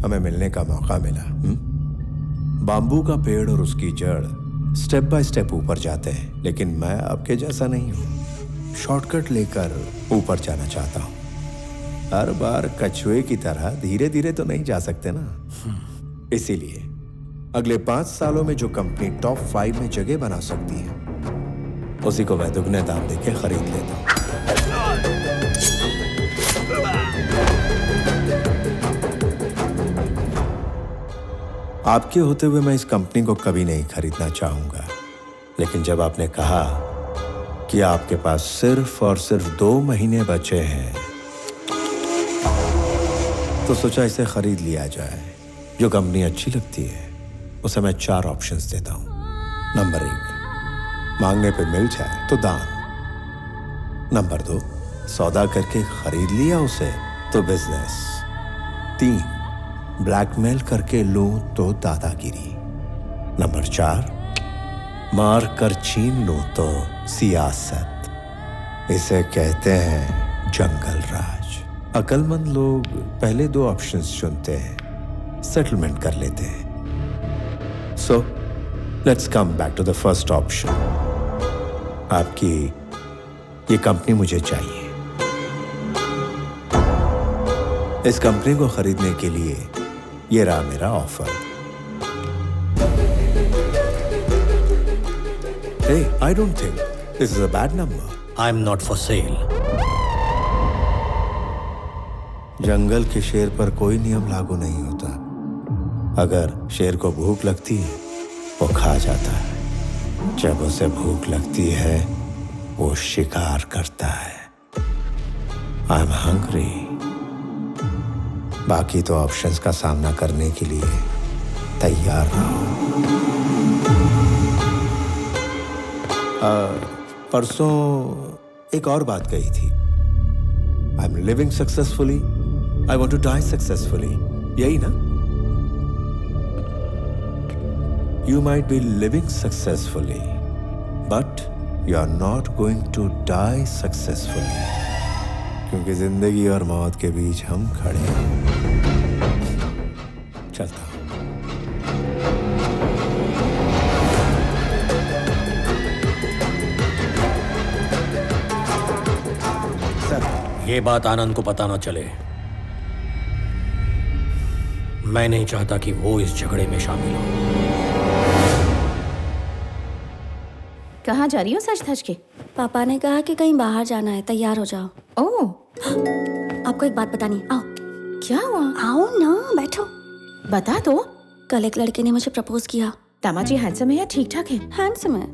हमें मिलने का मौका मिला। बाम्बू का पेड़ और उसकी जड़ स्टेप बाय स्टेप ऊपर जाते हैं, लेकिन मैं आपके जैसा नहीं हूँ। शॉर्टकट लेकर ऊपर जाना चाहता हूँ। हर बार कछुए की तरह धीरे धीरे तो नहीं जा सकते ना। इसीलिए अगले 5 सालों में जो कंपनी टॉप 5 में जगह बना सकती है, उसी को मैं दुगने दाम देके खरीद लेता हूँ। आपके होते हुए मैं इस कंपनी को कभी नहीं खरीदना चाहूंगा, लेकिन जब आपने कहा कि आपके पास सिर्फ और सिर्फ 2 महीने बचे हैं, तो सोचा इसे खरीद लिया जाए। जो कंपनी अच्छी लगती है उसे मैं 4 ऑप्शंस देता हूं। नंबर 1, मांगने पे मिल जाए तो दान। नंबर 2, सौदा करके खरीद लिया उसे तो बिजनेस। 3, ब्लैकमेल करके लूं तो दादागिरी। नंबर 4, मार कर छीन लूं तो सियासत। इसे कहते हैं जंगल राज। अक्लमंद लोग पहले 2 ऑप्शंस चुनते हैं, सेटलमेंट कर लेते हैं। So let's come back to the first option. आपकी ये कंपनी मुझे चाहिए। इस कंपनी को खरीदने के लिए ये रहा मेरा offer. Hey, I don't think this is a bad number. I'm not for sale. जंगल के शेर पर कोई नियम लागू नहीं होता। अगर शेर को भूख लगती है वो खा जाता है, जब उसे भूख लगती है वो शिकार करता है। I'm hungry. बाकी तो ऑप्शंस का सामना करने के लिए तैयार रहो। परसों एक और बात कही थी, I'm living successfully, I want to die successfully. यही ना? You might be living successfully, but you are not going to die successfully. क्योंकि जिंदगी और मौत के बीच हम खड़े हैं। चलता हूं। ये बात आनंद को पता ना चले। मैं नहीं चाहता कि वो इस झगड़े में शामिल हो। कहाँ जा रही हो सच धज के? पापा ने कहा कि कहीं बाहर जाना है, तैयार हो जाओ। ओह, आपको एक बात बतानी, आओ। क्या हुआ? आओ ना, बैठो। बता दो। कल एक लड़के ने मुझे प्रपोज किया। दामाजी हैंडसम है या ठीक ठाक है? हैंडसम है।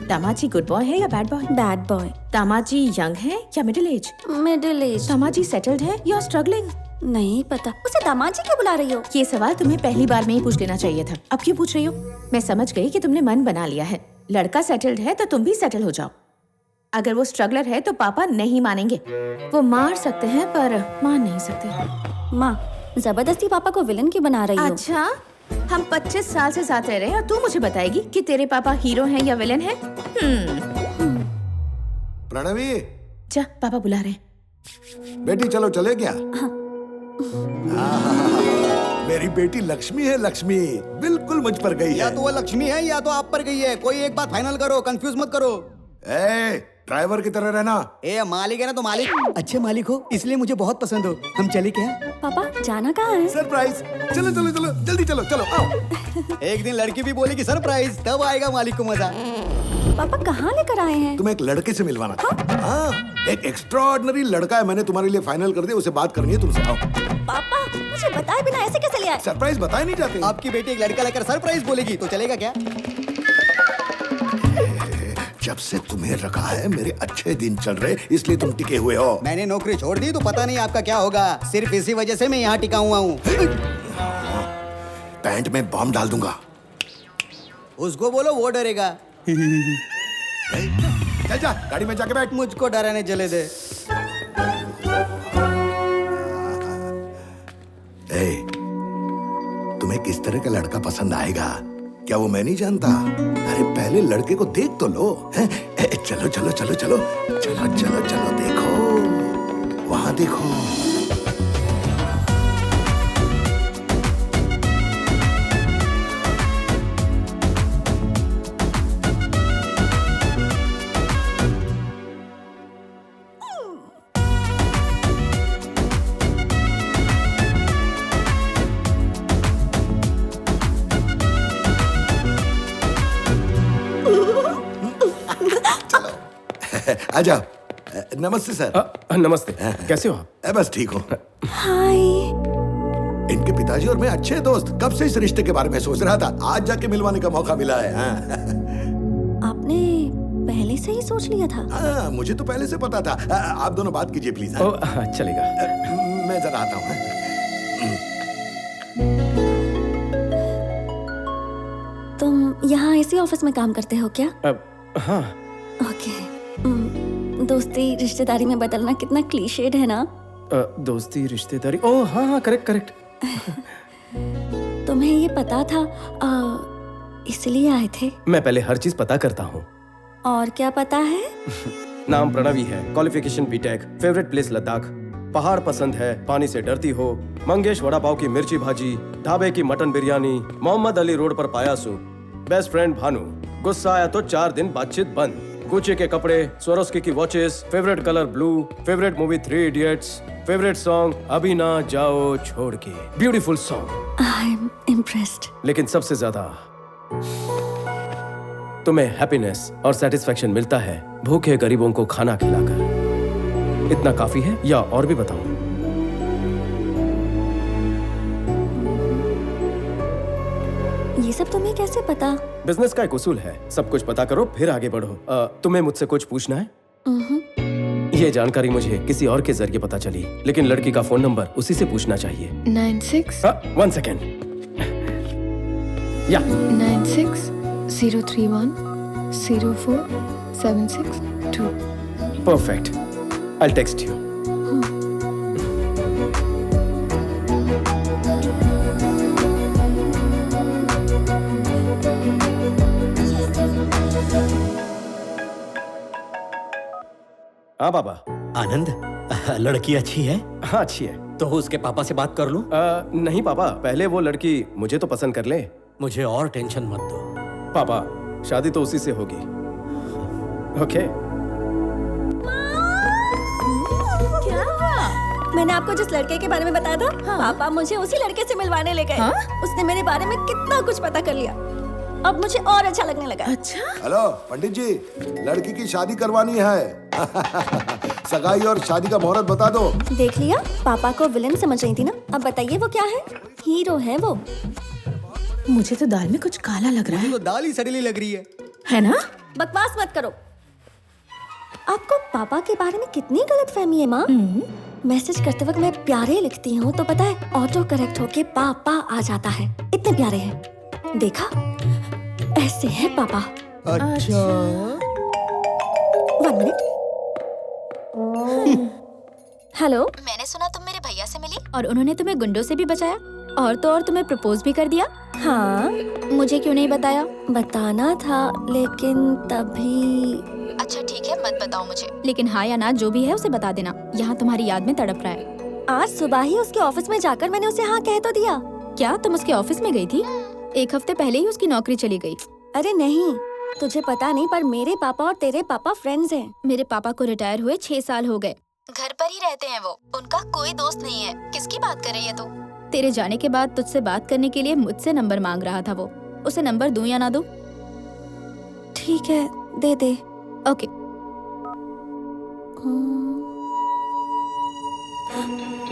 दामाजी गुड बॉय है या bad boy? Bad boy. Damaji young है या middle age? Middle age. Damaji settled है या स्ट्रगलिंग? नहीं पता। उसे दामाजी क्यों बुला रही हो? ये सवाल तुम्हें पहली बार में ही पूछ लेना चाहिए था। अब क्यों पूछ रही हो? मैं समझ गई कि तुमने मन बना लिया है। लड़का सेटल्ड है तो तुम भी सेटल हो जाओ। अगर वो स्ट्रगलर है तो पापा नहीं मानेंगे। वो मार सकते हैं पर मान नहीं सकते। माँ, जबरदस्ती पापा को विलन क्यों बना रही हो? अच्छा, हम 25 साल से साथ रह रहे हैं और तू मुझे बताएगी कि तेरे पापा हीरो हैं या विलन हैं? प्रणवी, जा, पापा बुला रहे हैं। बेटी चलो, चले क्या? मेरी बेटी लक्ष्मी है, लक्ष्मी बिल्कुल मुझ पर गई है। या तो वो लक्ष्मी है या तो आप पर गई है। कोई एक बात फाइनल करो, कंफ्यूज मत करो। ड्राइवर की तरह रहना। मालिक है ना तो मालिक। अच्छे मालिक हो इसलिए मुझे बहुत पसंद हो। हम चले क्या? पापा जाना कहाँ है? सरप्राइज। चलो चलो चलो, जल्दी चलो चलो आओ। एक दिन लड़की भी बोलेगी सरप्राइज, तब आएगा मालिक को मजा। पापा कहाँ लेकर आए हैं? तुम्हें एक लड़के से मिलवाना था। हाँ, एक एक्स्ट्राऑर्डिनरी लड़का है, मैंने तुम्हारे लिए फाइनल कर दिया, उसे बात करनी है तुमसे। आओ। पापा मुझे बताए बिना ऐसे कैसे ले आए? सरप्राइज बताए नहीं जाते। आपकी बेटी एक लड़का लेकर सरप्राइज बोलेगी तो चलेगा क्या? जब से तुम्हें रखा है मेरे अच्छे दिन चल रहे, इसलिए तुम टिके हुए हो। मैंने नौकरी छोड़ दी तो पता नहीं आपका क्या होगा। सिर्फ इसी वजह से मैं यहाँ टिका हुआ हूँ। पैंट में बॉम्ब डाल दूंगा। उसको बोलो, वो डरेगा। चल जा, गाड़ी में जाके बैठ। मुझको डराने चले दे। तुम्हें किस तरह का लड़का पसंद आएगा क्या वो मैं नहीं जानता? अरे पहले लड़के को देख तो लो। चलो चलो चलो चलो चलो चलो चलो, देखो वहां देखो। आ जाओ। नमस्ते सर। नमस्ते, कैसे हो आप? बस ठीक हो। हाय। इनके पिताजी और मैं अच्छे दोस्त, कब से इस रिश्ते के बारे में सोच रहा था, आज जाके मिलवाने का मौका मिला है। आपने पहले से ही सोच लिया था? हाँ, मुझे तो पहले से पता था। आप दोनों बात कीजिए प्लीज। चलेगा। मैं जरा आता हूँ। तुम यहाँ इसी ऑफिस में काम करते हो क्या? हाँ। ओके। दोस्ती रिश्तेदारी में बदलना कितना क्लीशेड है ना? दोस्ती रिश्तेदारी, ओह हाँ हाँ, करेक्ट करेक्ट। तुम्हें ये पता था इसलिए आए थे? मैं पहले हर चीज पता करता हूँ। और क्या पता है? नाम प्रणवी है, qualification BTech, favourite place Ladakh, पहाड़ पसंद है, पानी से डरती हो, मंगेश वड़ा पाव की मिर्ची भाजी, ढाबे की मटन बिरयानी, मोहम्मद अली रोड पर पाया सूप, बेस्ट फ्रेंड भानु, गुस्सा आया तो 4 दिन बातचीत बंद, गुच्ची के कपड़े, स्वरोस्की की watches, favourite colour blue, favourite movie 3 idiots, favourite song अभी ना जाओ छोड़ के, beautiful song. I am impressed. लेकिन सबसे ज्यादा तुम्हें हैप्पीनेस और सेटिस्फैक्शन मिलता है भूखे गरीबों को खाना खिलाकर। इतना काफी है या और भी बताऊं? ये सब तुम्हें कैसे पता? बिजनेस का एक उसूल है, सब कुछ पता करो फिर आगे बढ़ो। तुम्हें मुझसे कुछ पूछना है? ये जानकारी मुझे किसी और के जरिए पता चली, लेकिन लड़की का फोन नंबर उसी से पूछना चाहिए। 96 1 सेकेंड। या 96-031-04-762। Perfect, I text you. हाँ बाबा। आनंद, लड़की अच्छी है? हाँ अच्छी है। तो उसके पापा से बात कर लूं? नहीं पापा, पहले वो लड़की मुझे तो पसंद कर ले। मुझे और टेंशन मत दो। पापा, शादी तो उसी से होगी। ओके। क्या? मैंने आपको जिस लड़के के बारे में बताया था, पापा मुझे उसी लड़के से मिलवाने ले गए। उसने मेरे बारे में कितना कुछ पता कर लिया। अब मुझे और अच्छा लगने लगा। अच्छा? हेलो पंडित जी, लड़की की शादी करवानी है। सगाई और शादी का मुहूर्त बता दो। देख लिया, पापा को विलेन समझ रही थी ना। अब बताइए वो क्या है? हीरो है वो। मुझे तो दाल में कुछ काला लग रहा है। तो दाल ही सड़ीली लग रही है ना? बकवास मत करो। आपको पापा के बारे में कितनी गलतफहमी है माँ। मैसेज करते वक्त मैं प्यारे लिखती हूँ तो पता है ऑटो करेक्ट होके पापा आ जाता है। इतने प्यारे हैं। देखा, ऐसे है पापा। अच्छा। 1 मिनट। हेलो। मैंने सुना तुम मेरे भैया से मिली और उन्होंने तुम्हें गुंडों से भी बचाया और तो और तुम्हें प्रपोज भी कर दिया। हाँ। मुझे क्यों नहीं बताया? बताना था लेकिन तभी। अच्छा ठीक है, मत बताओ मुझे, लेकिन हाँ या ना जो भी है उसे बता देना। यहाँ तुम्हारी याद में तड़प रहा है। आज सुबह ही उसके ऑफिस में जाकर मैंने उसे हाँ कह तो दिया। क्या तुम उसके ऑफिस में गई थी? 1 हफ्ते पहले ही उसकी नौकरी चली गई। अरे नहीं, तुझे पता नहीं पर मेरे पापा और तेरे पापा फ्रेंड्स हैं। मेरे पापा को रिटायर हुए 6 साल हो गए। घर पर ही रहते हैं वो, उनका कोई दोस्त नहीं है। किसकी बात कर रही है तू? तेरे जाने के बाद तुझसे बात करने के लिए मुझसे नंबर मांग रहा था वो। उसे नंबर दूं या ना दूं? ठीक है, दे दे। ओके।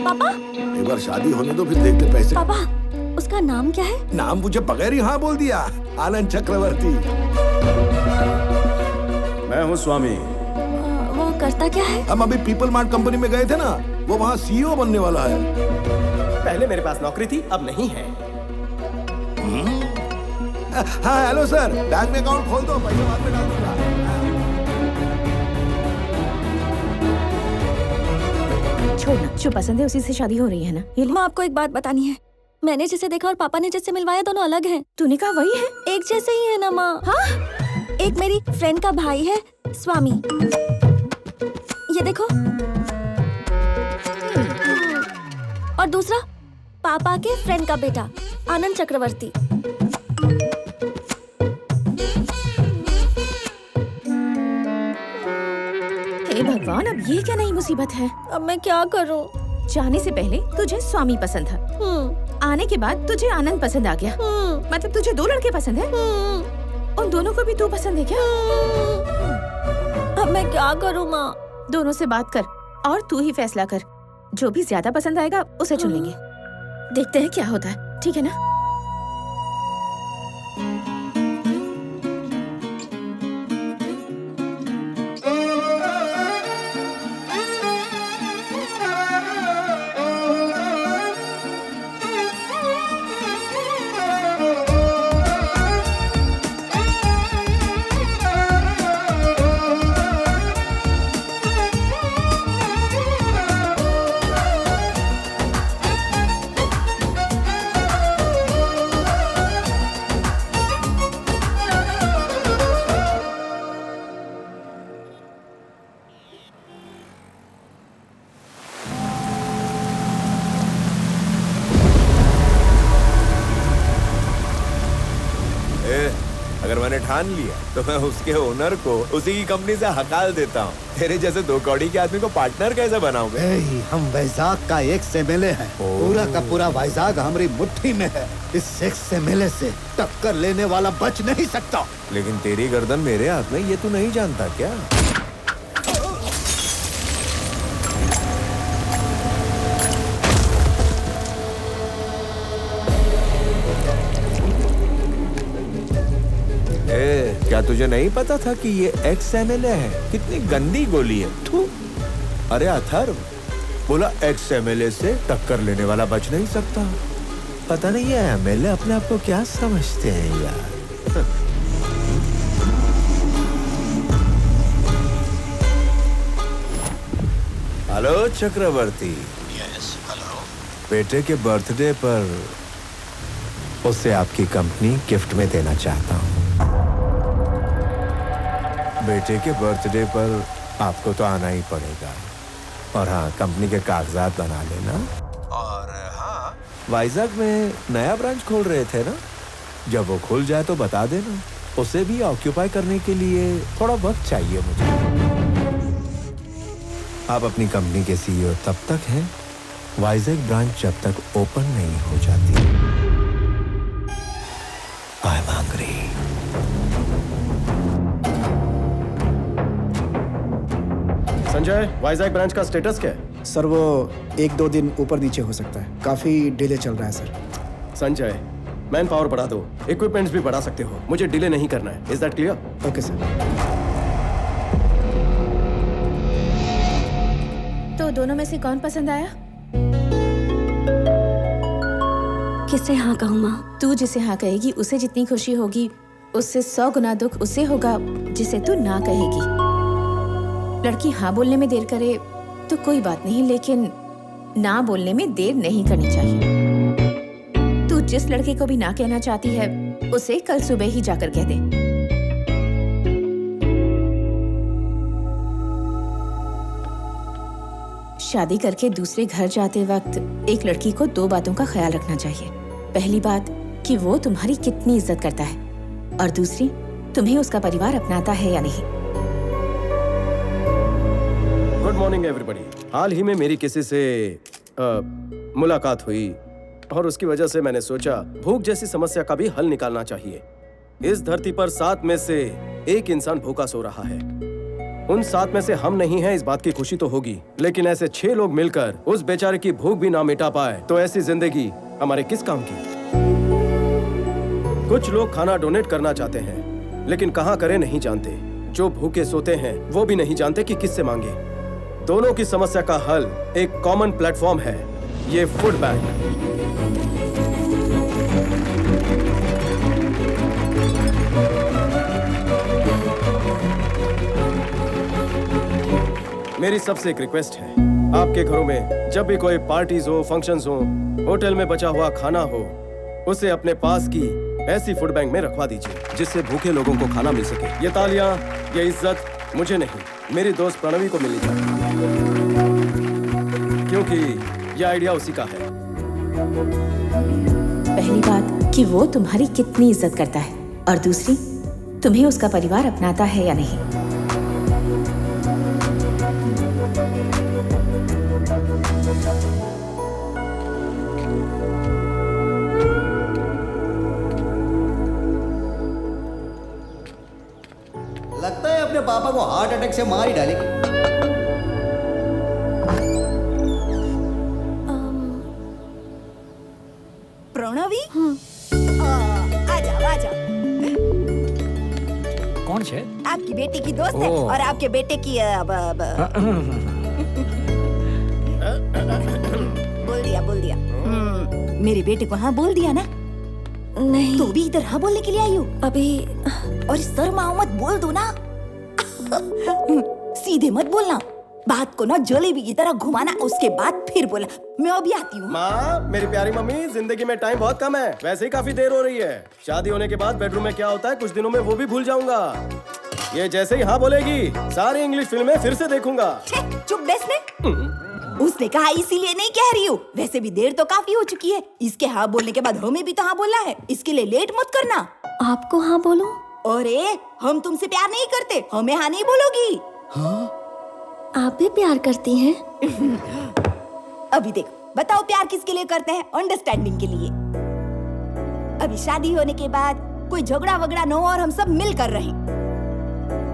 पापा, एक बार शादी होने दो फिर देखते पैसे। पापा, उसका नाम क्या है? नाम मुझे बगैर ही हाँ बोल दिया। आनंद चक्रवर्ती। मैं हूँ स्वामी। वो करता क्या है? हम अभी पीपल मार्ट कंपनी में गए थे ना, वो वहाँ सीईओ बनने वाला है। पहले मेरे पास नौकरी थी, अब नहीं है। हाँ हेलो सर, बैंक में अकाउंट खोल दो, पैसे बाद में डाल दूंगा। छोड़ना, जो पसंद है उसी से शादी हो रही है ना। ये माँ, आपको एक बात बतानी है। मैंने जिसे देखा और पापा ने जिससे मिलवाया दोनों अलग हैं। तूने कहा वही है? एक जैसे ही है ना माँ। हाँ? एक मेरी फ्रेंड का भाई है स्वामी, ये देखो। और दूसरा पापा के फ्रेंड का बेटा आनंद चक्रवर्ती। हे भगवान, अब ये क्या नई मुसीबत है? अब मैं क्या करूं? जाने से पहले तुझे स्वामी पसंद था, आने के बाद तुझे आनंद पसंद आ गया। मतलब तुझे 2 लड़के पसंद है? उन दोनों को भी तू पसंद है क्या? अब मैं क्या करूं माँ? दोनों से बात कर और तू ही फैसला कर। जो भी ज्यादा पसंद आएगा उसे चुन लेंगे। देखते हैं क्या होता है, ठीक है ना? ठान लिया तो मैं उसके ओनर को उसी की कंपनी से हकाल देता हूँ। तेरे जैसे दो कौड़ी के आदमी को पार्टनर कैसे बनाऊंगा? हम वैजाग का एक एमएलए है, पूरा का पूरा वैजाग हमारी मुट्ठी में है। इस एमएलए से टक्कर लेने वाला बच नहीं सकता। लेकिन तेरी गर्दन मेरे हाथ में, ये तू नहीं जानता क्या? क्या तुझे नहीं पता था कि ये एक्स एमएलए है? कितनी गंदी गोली है। थू। अरे अथर्व, बोला एक्स एमएलए से टक्कर लेने वाला बच नहीं सकता। पता नहीं है एमएलए अपने आप को क्या समझते हैं यार। हेलो चक्रवर्ती। Yes, hello. बेटे के बर्थडे पर उसे आपकी कंपनी गिफ्ट में देना चाहता हूँ। बेटे के बर्थडे पर आपको तो आना ही पड़ेगा। और हाँ, कंपनी के कागजात बना लेना। और हाँ, वाइजैक में नया ब्रांच खोल रहे थे ना, जब वो खुल जाए तो बता देना। उसे भी ऑक्यूपाई करने के लिए थोड़ा वक्त चाहिए मुझे। आप अपनी कंपनी के सीईओ तब तक हैं, वाइजैक ब्रांच जब तक ओपन नहीं हो जाती। I am hungry. Sanjay, Vizag branch का स्टेटस क्या है? सर वो 1-2 दिन ऊपर नीचे हो सकता है, काफी डिले चल रहा है सर। संजय, मैन पावर बढ़ा दो, इक्विपमेंट्स भी बढ़ा सकते हो, मुझे डिले नहीं करना है। Is that clear? Okay sir. तो दोनों में से कौन पसंद आया? किससे हाँ कहूँ माँ? तू जिसे हाँ कहेगी उसे जितनी खुशी होगी, उससे 100 गुना दुख उसे होगा जिसे तू ना कहेगी। लड़की हाँ बोलने में देर करे तो कोई बात नहीं, लेकिन ना बोलने में देर नहीं करनी चाहिए। तू जिस लड़के को भी ना कहना चाहती है उसे कल सुबह ही जाकर कह दे। शादी करके दूसरे घर जाते वक्त एक लड़की को 2 बातों का ख्याल रखना चाहिए। पहली बात कि वो तुम्हारी कितनी इज्जत करता है, और दूसरी तुम्हें उसका परिवार अपनाता है या नहीं। Good morning everybody. हाल ही में मेरी किसी से मुलाकात हुई और उसकी वजह से मैंने सोचा भूख जैसी समस्या का भी हल निकालना चाहिए। इस धरती पर 7 में से 1 इंसान भूखा सो रहा है। उन 7 में से हम नहीं हैं, इस बात की खुशी तो होगी, लेकिन ऐसे 6 लोग मिलकर उस बेचारे की भूख भी ना मिटा पाए तो ऐसी जिंदगी हमारे किस काम की? कुछ लोग खाना डोनेट करना चाहते हैं, लेकिन कहाँ करें नहीं जानते। जो भूखे सोते हैं वो भी नहीं जानते कि किससे मांगे। दोनों की समस्या का हल एक कॉमन प्लेटफॉर्म है, ये फूड बैंक। मेरी सबसे एक रिक्वेस्ट है, आपके घरों में जब भी कोई पार्टीज हो, फंक्शंस हो, होटल में बचा हुआ खाना हो, उसे अपने पास की ऐसी फूड बैंक में रखवा दीजिए जिससे भूखे लोगों को खाना मिल सके। ये तालियां, ये इज्जत मुझे नहीं, मेरी दोस्त प्रणवी को मिलनी चाहिए, क्योंकि ये आइडिया उसी का है। पहली बात कि वो तुम्हारी कितनी इज्जत करता है, और दूसरी तुम्हें उसका परिवार अपनाता है या नहीं। लगता है अपने पापा को हार्ट अटैक से मार ही डालेगी। प्रणवी, आ जाओ आ जाओ। कौन है? आपकी बेटी की दोस्त है और आपके बेटे की बोल दिया। मेरे बेटे को हाँ बोल दिया ना? नहीं। तो भी इधर हाँ बोलने के लिए आई हो? अभी। और शर्माओ मत, बोल दो ना। सीधे मत बोलना, बात को ना जलेबी की तरह घुमाना, उसके बाद फिर बोला। मैं अभी आती हूँ। माँ, मेरी प्यारी मम्मी, जिंदगी में टाइम बहुत कम है, वैसे ही काफी देर हो रही है। शादी होने के बाद बेडरूम में क्या होता है कुछ दिनों में वो भी भूल जाऊंगा। ये जैसे ही हाँ बोलेगी सारी इंग्लिश फिल्में फिर से देखूंगा। चुप बैठने। उसने कहा इसीलिए नहीं कह रही हूँ, वैसे भी देर तो काफी हो चुकी है। इसके हाँ बोलने के बाद हमें भी तो हाँ बोलना है, इसके लिए लेट मत करना। आपको हाँ बोलूं? अरे हम तुमसे प्यार नहीं करते, हमें हाँ नहीं बोलोगी। आप भी प्यार करती हैं? अभी देखो, बताओ प्यार किसके लिए करते हैं? अंडरस्टैंडिंग के लिए। अभी शादी होने के बाद कोई झगड़ा वगड़ा न हो और हम सब मिल कर रहें,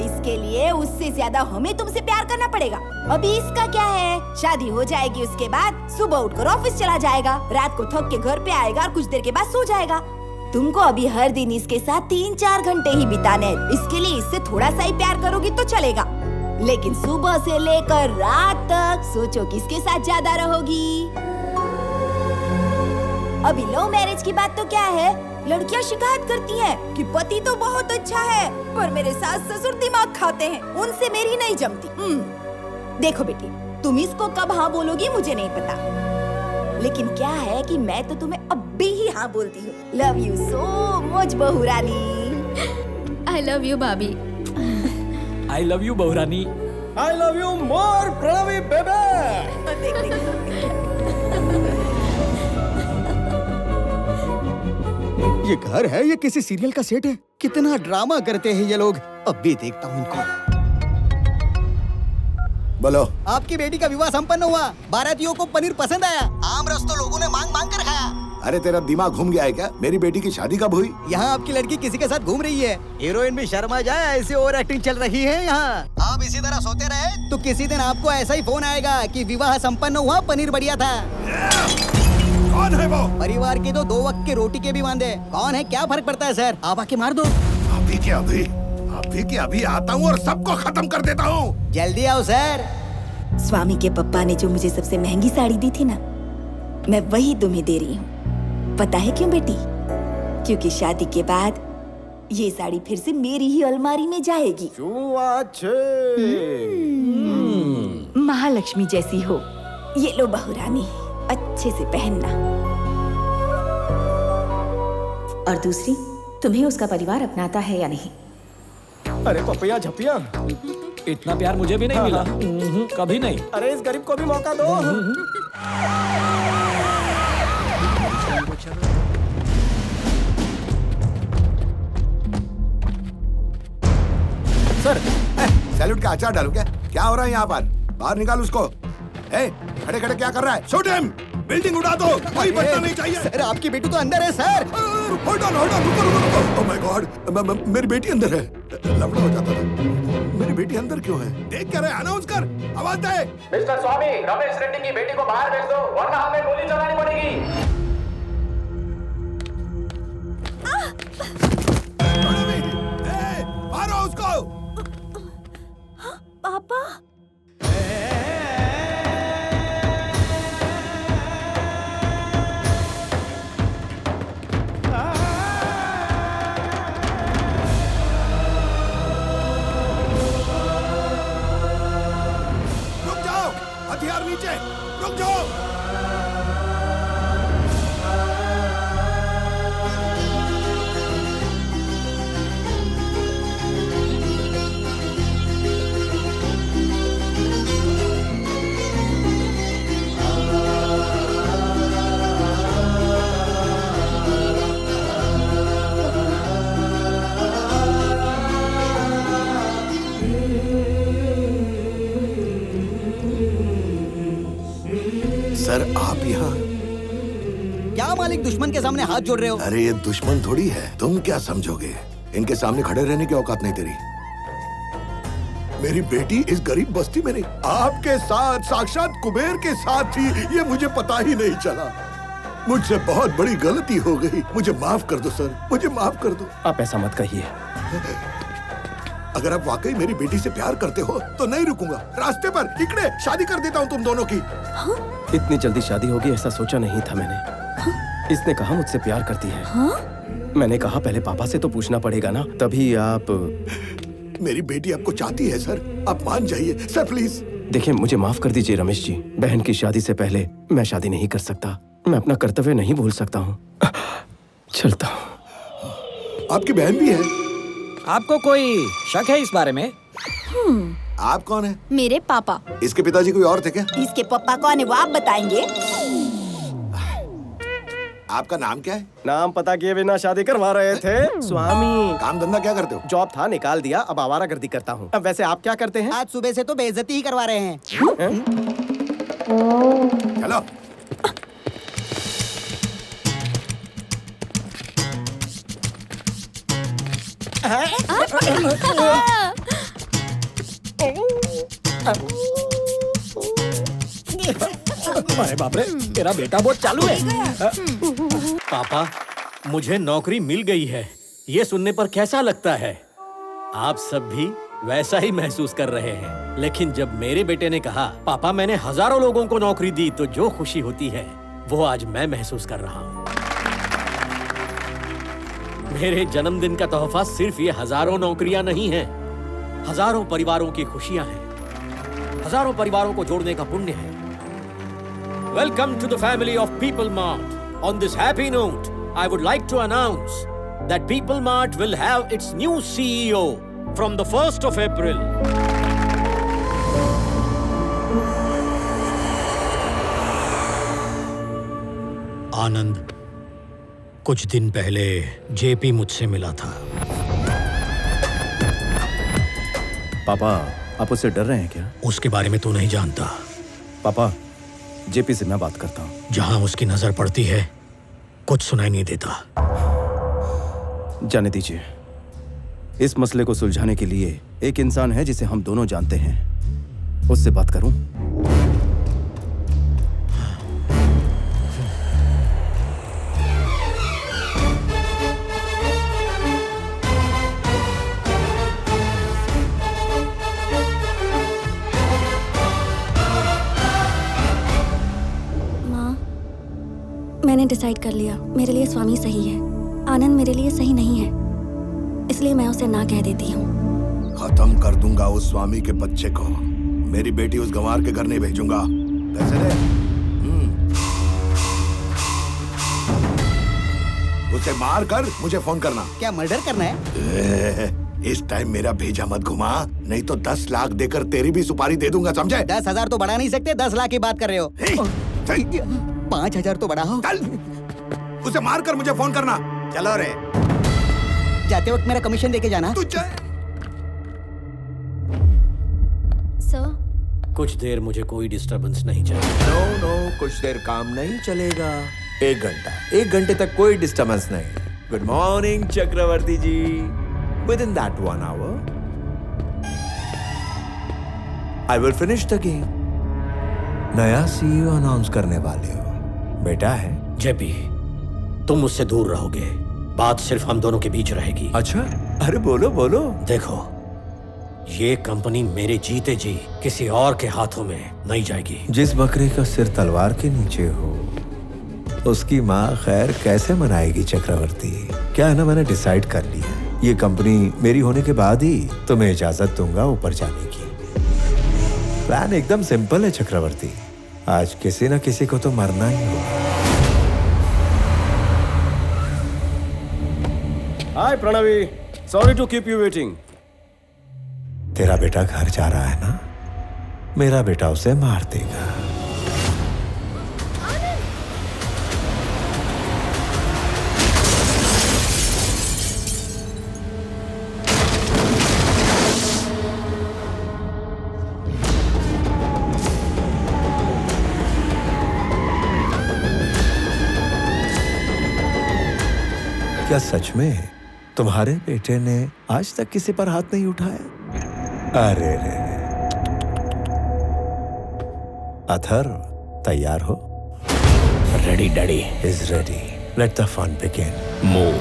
इसके लिए उससे ज्यादा हमें तुमसे प्यार करना पड़ेगा। अभी इसका क्या है, शादी हो जाएगी, उसके बाद सुबह उठकर ऑफिस चला जाएगा, रात को थक के घर पे आएगा और कुछ देर के बाद सो जाएगा। तुमको अभी हर दिन इसके साथ 3-4 घंटे ही बिताने हैं। इसके लिए इससे थोड़ा सा ही प्यार करोगी तो चलेगा, लेकिन सुबह से लेकर रात तक सोचो किसके साथ ज्यादा रहोगी। अभी लव मैरिज की बात तो क्या है, लड़कियां शिकायत करती हैं कि पति तो बहुत अच्छा है पर मेरे सास ससुर दिमाग खाते हैं, उनसे मेरी नहीं जमती। देखो बेटी, तुम इसको कब हाँ बोलोगी मुझे नहीं पता, लेकिन क्या है कि मैं तो तुम्हें अभी ही हाँ बोलती हूँ। लव यू सो मच बहू रानी। आई लव यू भाभी। आई लव यू बहू रानी। I love you more Pranavi बेबे। ये घर है ये किसी सीरियल का सेट है? कितना ड्रामा करते हैं ये लोग। अब भी देखता हूँ इनको। बोलो। आपकी बेटी का विवाह संपन्न हुआ, बारातियों को पनीर पसंद आया, आम रस तो लोगों ने मांग मांग कर खाया। अरे तेरा दिमाग घूम गया है क्या? मेरी बेटी की शादी कब हुई? यहाँ आपकी लड़की किसी के साथ घूम रही है, हीरोइन भी शर्मा जाए, ऐसी ओवर एक्टिंग चल रही है यहाँ। आप इसी तरह सोते रहे तो किसी दिन आपको ऐसा ही फोन आएगा कि विवाह संपन्न हुआ, पनीर बढ़िया था। कौन है वो? परिवार के तो 2 वक्त की रोटी के भी वांदे। कौन है क्या फर्क पड़ता है सर, आप आके मार दो। अभी के अभी आता हूँ और सबको खत्म कर देता हूँ। जल्दी आओ सर। स्वामी के पप्पा ने जो मुझे सबसे महंगी साड़ी दी थी ना, मैं वही तुम्हें दे रही हूँ। पता है क्यों बेटी? क्योंकि शादी के बाद ये साड़ी फिर से मेरी ही अलमारी में जाएगी। महालक्ष्मी जैसी हो। ये लो बहू रानी, अच्छे से पहनना। और दूसरी, तुम्हें उसका परिवार अपनाता है या नहीं? अरे पपिया झपिया, इतना प्यार मुझे भी नहीं मिला। कभी नहीं। अरे इस गरीब को भी मौका दो। सर, सैल्यूट का अचार डालू क्या? क्या हो रहा है यहाँ पर? बाहर निकाल उसको। खड़े खड़े क्या कर रहा है? Shoot him! बिल्डिंग उड़ा दो, कोई बचना नहीं चाहिए। सर आपकी बेटी तो अंदर है सर। होल्ड ऑन, रुको। ओह माय गॉड, मेरी बेटी अंदर है। लफड़ा हो जाता था। मेरी बेटी अंदर क्यों है? देख क्या रहे? अनाउंस कर, आवाज दे। मिस्टर स्वामी, रमेश रेड्डी की बेटी को बाहर भेज दो, वरना हमें गोली चलानी पड़ेगी। मारो उसको। पापा। हथियार नीचे, रुक जाओ। सर आप यहाँ? क्या मालिक दुश्मन के सामने हाथ जोड़ रहे हो? अरे ये दुश्मन थोड़ी है, तुम क्या समझोगे? इनके सामने खड़े रहने की औकात नहीं तेरी। मेरी बेटी इस गरीब बस्ती में नहीं, आपके साथ, साक्षात कुबेर के साथ थी, ये मुझे पता ही नहीं चला। मुझसे बहुत बड़ी गलती हो गई, मुझे माफ कर दो सर, मुझे माफ कर दो। आप ऐसा मत कहिए। अगर आप वाकई मेरी बेटी से प्यार करते हो तो नहीं रुकूंगा, रास्ते पर इकड़े शादी कर देता हूँ तुम दोनों की। इतनी जल्दी शादी होगी ऐसा सोचा नहीं था मैंने। इसने कहा मुझसे प्यार करती है। मैंने कहा पहले पापा से तो पूछना पड़ेगा ना, तभी आप। मेरी बेटी आपको चाहती है सर, आप मान जाइए सर प्लीज। देखिए मुझे माफ कर दीजिए रमेश जी, बहन की शादी से पहले मैं शादी नहीं कर सकता, मैं अपना कर्तव्य नहीं भूल सकता हूँ। चलता हूँ। आपकी बहन भी है? आपको कोई शक है इस बारे में? आप कौन है? मेरे पापा। इसके पिताजी कोई और थे क्या? इसके पापा कौन है वो आप बताएंगे? आपका नाम क्या है? नाम पता किए बिना शादी करवा रहे थे स्वामी। काम धंधा क्या करते हो? जॉब था, निकाल दिया, अब आवारागर्दी करता हूँ। अब वैसे आप क्या करते हैं? आज सुबह से तो बेइज्जती ही करवा रहे हैं। चलो। अरे बाप रे, तेरा बेटा बहुत चालू है। पापा, मुझे नौकरी मिल गई है। ये सुनने पर कैसा लगता है? आप सब भी वैसा ही महसूस कर रहे हैं। लेकिन जब मेरे बेटे ने कहा, पापा मैंने हजारों लोगों को नौकरी दी, तो जो खुशी होती है वो आज मैं महसूस कर रहा हूँ। मेरे जन्मदिन का तोहफा सिर्फ ये हजारों नौकरियां नहीं है, हजारों परिवारों की खुशियां हैं, हजारों परिवारों को जोड़ने का पुण्य है। Welcome to the family of People Mart. On this happy note, I would like to announce that People Mart will have its new CEO from the 1st of April. आनंद, कुछ दिन पहले जेपी मुझसे मिला था। पापा, आप उससे डर रहे हैं क्या? उसके बारे में तू नहीं जानता। पापा, जेपी से मैं बात करता हूँ। जहां उसकी नजर पड़ती है कुछ सुनाई नहीं देता। जाने दीजिए। इस मसले को सुलझाने के लिए एक इंसान है जिसे हम दोनों जानते हैं, उससे बात करूं? मैंने डिसाइड कर लिया, मेरे लिए स्वामी सही है, आनंद मेरे लिए सही नहीं है, इसलिए मैं उसे ना कह देती हूँ। खत्म कर दूंगा उस स्वामी के बच्चे को। मेरी बेटी उस गंवार के घर नहीं भेजूंगा। पैसे दे। उसे मार कर मुझे फोन करना। क्या मर्डर करना है? इस टाइम मेरा भेजा मत घुमा, नहीं तो 10 लाख देकर तेरी भी सुपारी दे दूंगा, समझे? 10,000 तो बढ़ा नहीं सकते, 10 लाख की बात कर रहे हो। 5,000 तो बढ़ाओ। चल, उसे मार कर मुझे फोन करना। चलो रे। जाते वक्त मेरा कमीशन देके जाना। सर, कुछ देर मुझे कोई डिस्टरबेंस नहीं चाहिए। नो, कुछ देर काम नहीं चलेगा। 1 घंटा, 1 घंटे तक कोई डिस्टरबेंस नहीं। Good morning Chakraborty ji. Within that 1 hour, I will finish the game. नया CEO अनाउंस करने वाले हो, बेटा है। जेपी, तुम मुझसे दूर रहोगे, बात सिर्फ हम दोनों के बीच रहेगी। अच्छा, अरे बोलो बोलो। देखो, ये कंपनी मेरे जीते जी किसी और के हाथों में नहीं जाएगी। जिस बकरे का सिर तलवार के नीचे हो, उसकी माँ खैर कैसे मनाएगी चक्रवर्ती? क्या है ना, मैंने डिसाइड कर लिया, ये कंपनी मेरी होने के बाद ही तुम्हें इजाजत दूंगा ऊपर जाने की। प्लान एकदम सिंपल है चक्रवर्ती, आज किसी न किसी को तो मरना ही होगा। Hi Pranavi, sorry to keep you waiting. तेरा बेटा घर जा रहा है ना, मेरा बेटा उसे मार देगा। क्या सच में तुम्हारे बेटे ने आज तक किसी पर हाथ नहीं उठाया? अरे रे, अथर तैयार हो? Ready daddy. Is ready. Let the fun begin. Move.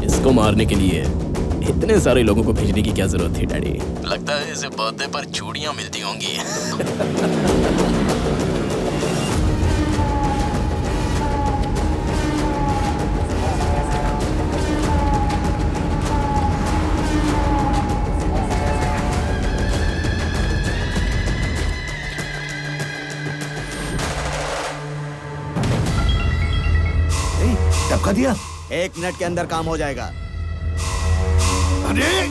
इसको मारने के लिए इतने सारे लोगों को भेजने की क्या जरूरत थी डैडी? लगता है इसे बर्थडे पर चूड़ियां मिलती होंगी। टपका दिया। 1 मिनट के अंदर काम हो जाएगा। अरे,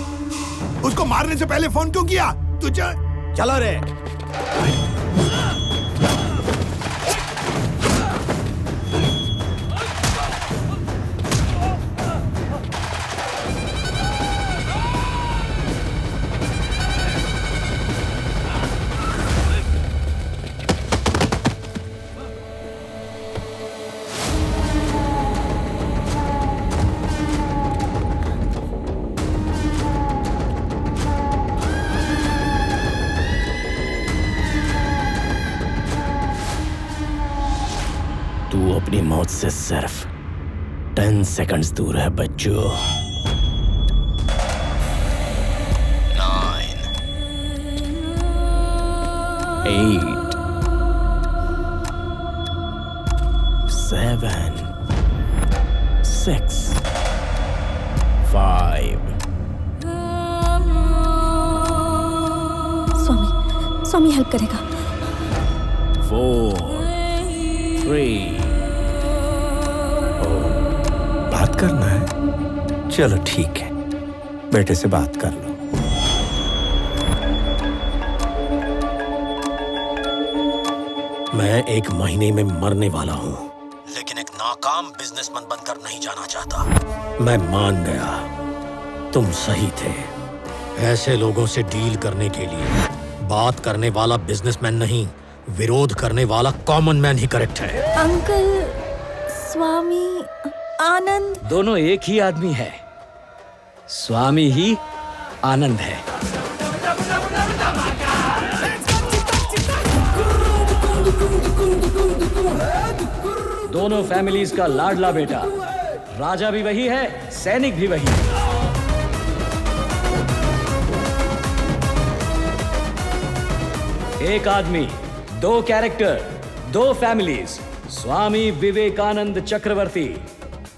उसको मारने से पहले फोन क्यों किया? तुझे चलो रे। तू अपनी मौत से सिर्फ 10 सेकंड्स दूर है बच्चों। 9 8 7 6 5 स्वामी हेल्प करेगा। 4 3 बात करना है? चलो ठीक है, बेटे से बात कर लो। मैं 1 महीने में मरने वाला हूं, लेकिन एक नाकाम बिजनेसमैन बनकर नहीं जाना चाहता। मैं मान गया, तुम सही थे। ऐसे लोगों से डील करने के लिए बात करने वाला बिजनेसमैन नहीं, विरोध करने वाला कॉमन मैन ही करेक्ट है। अंकल, स्वामी, आनंद दोनों एक ही आदमी है। स्वामी ही आनंद है। दोनों फैमिलीज का लाडला बेटा। राजा भी वही है, सैनिक भी वही है। एक आदमी, 2 कैरेक्टर, 2 फैमिलीज। स्वामी विवेकानंद चक्रवर्ती,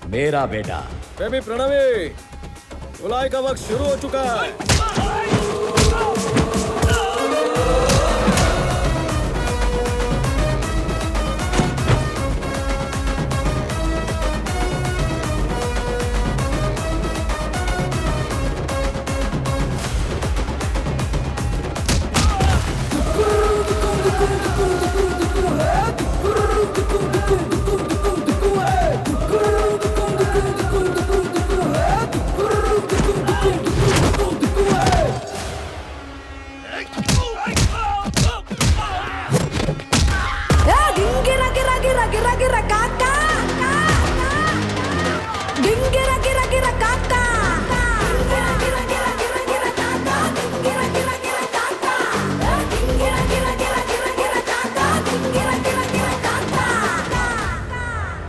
मेरा बेटा। बेबी प्रणवी, धुलाई का वक्त शुरू हो चुका है।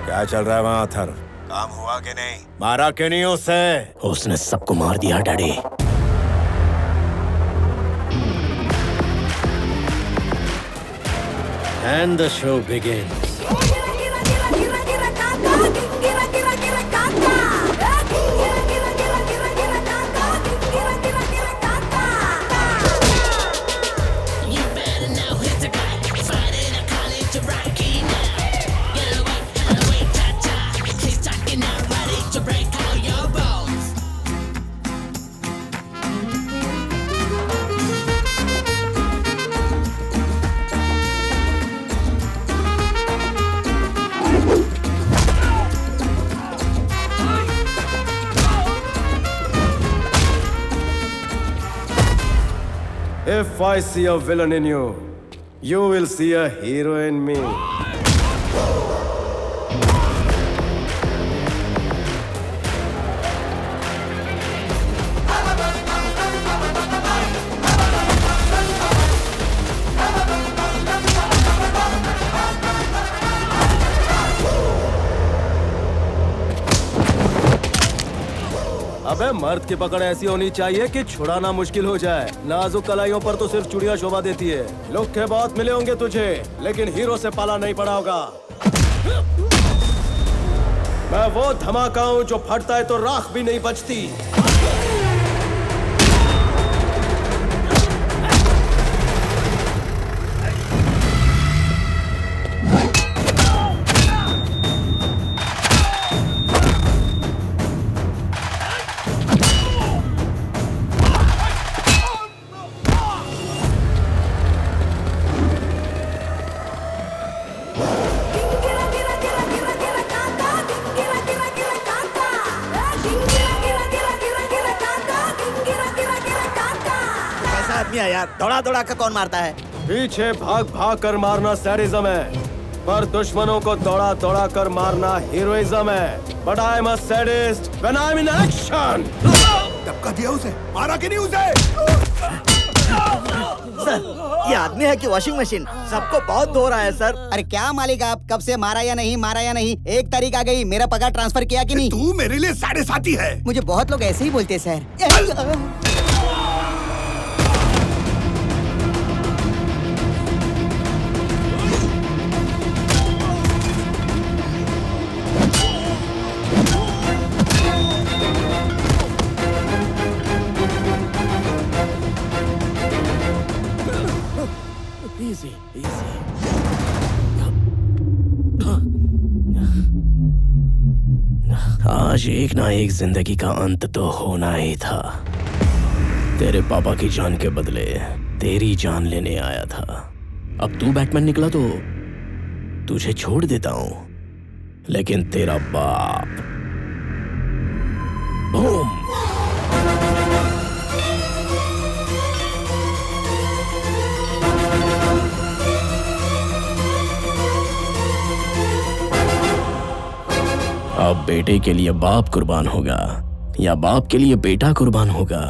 क्या चल रहा है वहाँ अथर? काम हुआ कि नहीं? मारा क्यों नहीं उसे? उसने सबको मार दिया daddy. And the show begins. If I see a villain in you, you will see a hero in me. अबे मर्द की पकड़ ऐसी होनी चाहिए कि छुड़ाना मुश्किल हो जाए। नाजुक कलाइयों पर तो सिर्फ चुड़िया शोभा देती है। लोग के बहुत मिले होंगे तुझे, लेकिन हीरो से पाला नहीं पड़ा होगा। मैं वो धमाका हूं जो फटता है तो राख भी नहीं बचती। नहीं आया यार, दौड़ा दौड़ा कर कौन मारता है? पीछे भाग भाग कर मारना सैडिज्म है, पर दुश्मनों को दौड़ा दौड़ा कर मारना हीरोइज्म है। But I am a sadist when I am in action. धक्का दिया उसे, मारा कि नहीं उसे? सर, ये आदमी है कि वॉशिंग मशीन? सबको बहुत धो रहा है सर। अरे क्या मालिक आप, कब से मारा या नहीं, 1 तारीख आ गई, मेरा पगार ट्रांसफर किया कि नहीं? तू मेरे लिए 7.5 है। मुझे बहुत लोग ऐसे ही बोलते हैं सर। Easy, easy. आज एक ना एक जिंदगी का अंत तो होना ही था। तेरे पापा की जान के बदले तेरी जान लेने आया था। अब तू बैटमैन निकला तो तुझे छोड़ देता हूं, लेकिन तेरा बाप बूम। अब बेटे के लिए बाप कुर्बान होगा या बाप के लिए बेटा कुर्बान होगा,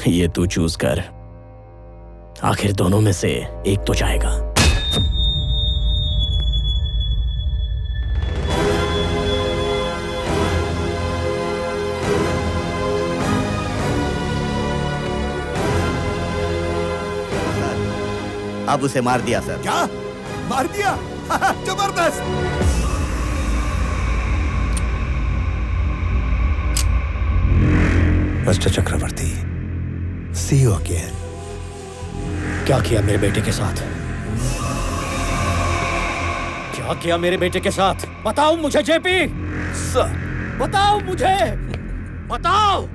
ये तू चूज कर। आखिर दोनों में से एक तो जाएगा। अब उसे मार दिया सर। क्या मार दिया? जबरदस्त। Mister Chakraborty, see you again. क्या किया मेरे बेटे के साथ? क्या किया मेरे बेटे के साथ? बताओ मुझे जेपी, सर बताओ मुझे, बताओ।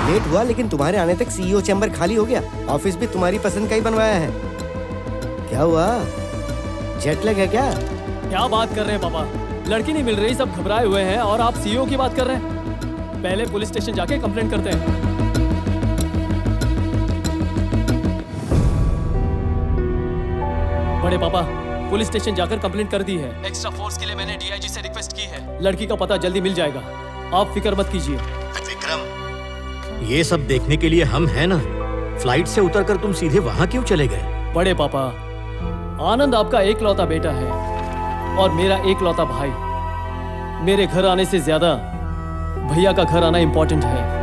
लेट हुआ, लेकिन तुम्हारे आने तक सीईओ चैम्बर खाली हो गया। ऑफिस भी तुम्हारी पसंद का ही बनवाया है। क्या हुआ, जेट लैग है क्या? क्या बात कर रहे हैं पापा, लड़की नहीं मिल रही, सब घबराए हुए हैं और आप सीईओ की बात कर रहे हैं। पहले पुलिस स्टेशन जाके कंप्लेंट करते हैं। बड़े पापा, पुलिस स्टेशन जाकर कंप्लेंट कर दी है। एक्स्ट्रा फोर्स के लिए मैंने डीआईजी से रिक्वेस्ट की है। लड़की का पता जल्दी मिल जाएगा, आप फिक्र मत कीजिए। विक्रम, ये सब देखने के लिए हम हैं ना। फ्लाइट से उतरकर तुम सीधे वहां क्यों चले गए? बड़े पापा, आनंद आपका एकलौता बेटा है और मेरा एकलौता भाई। मेरे घर आने से ज्यादा भैया का घर आना इंपॉर्टेंट है।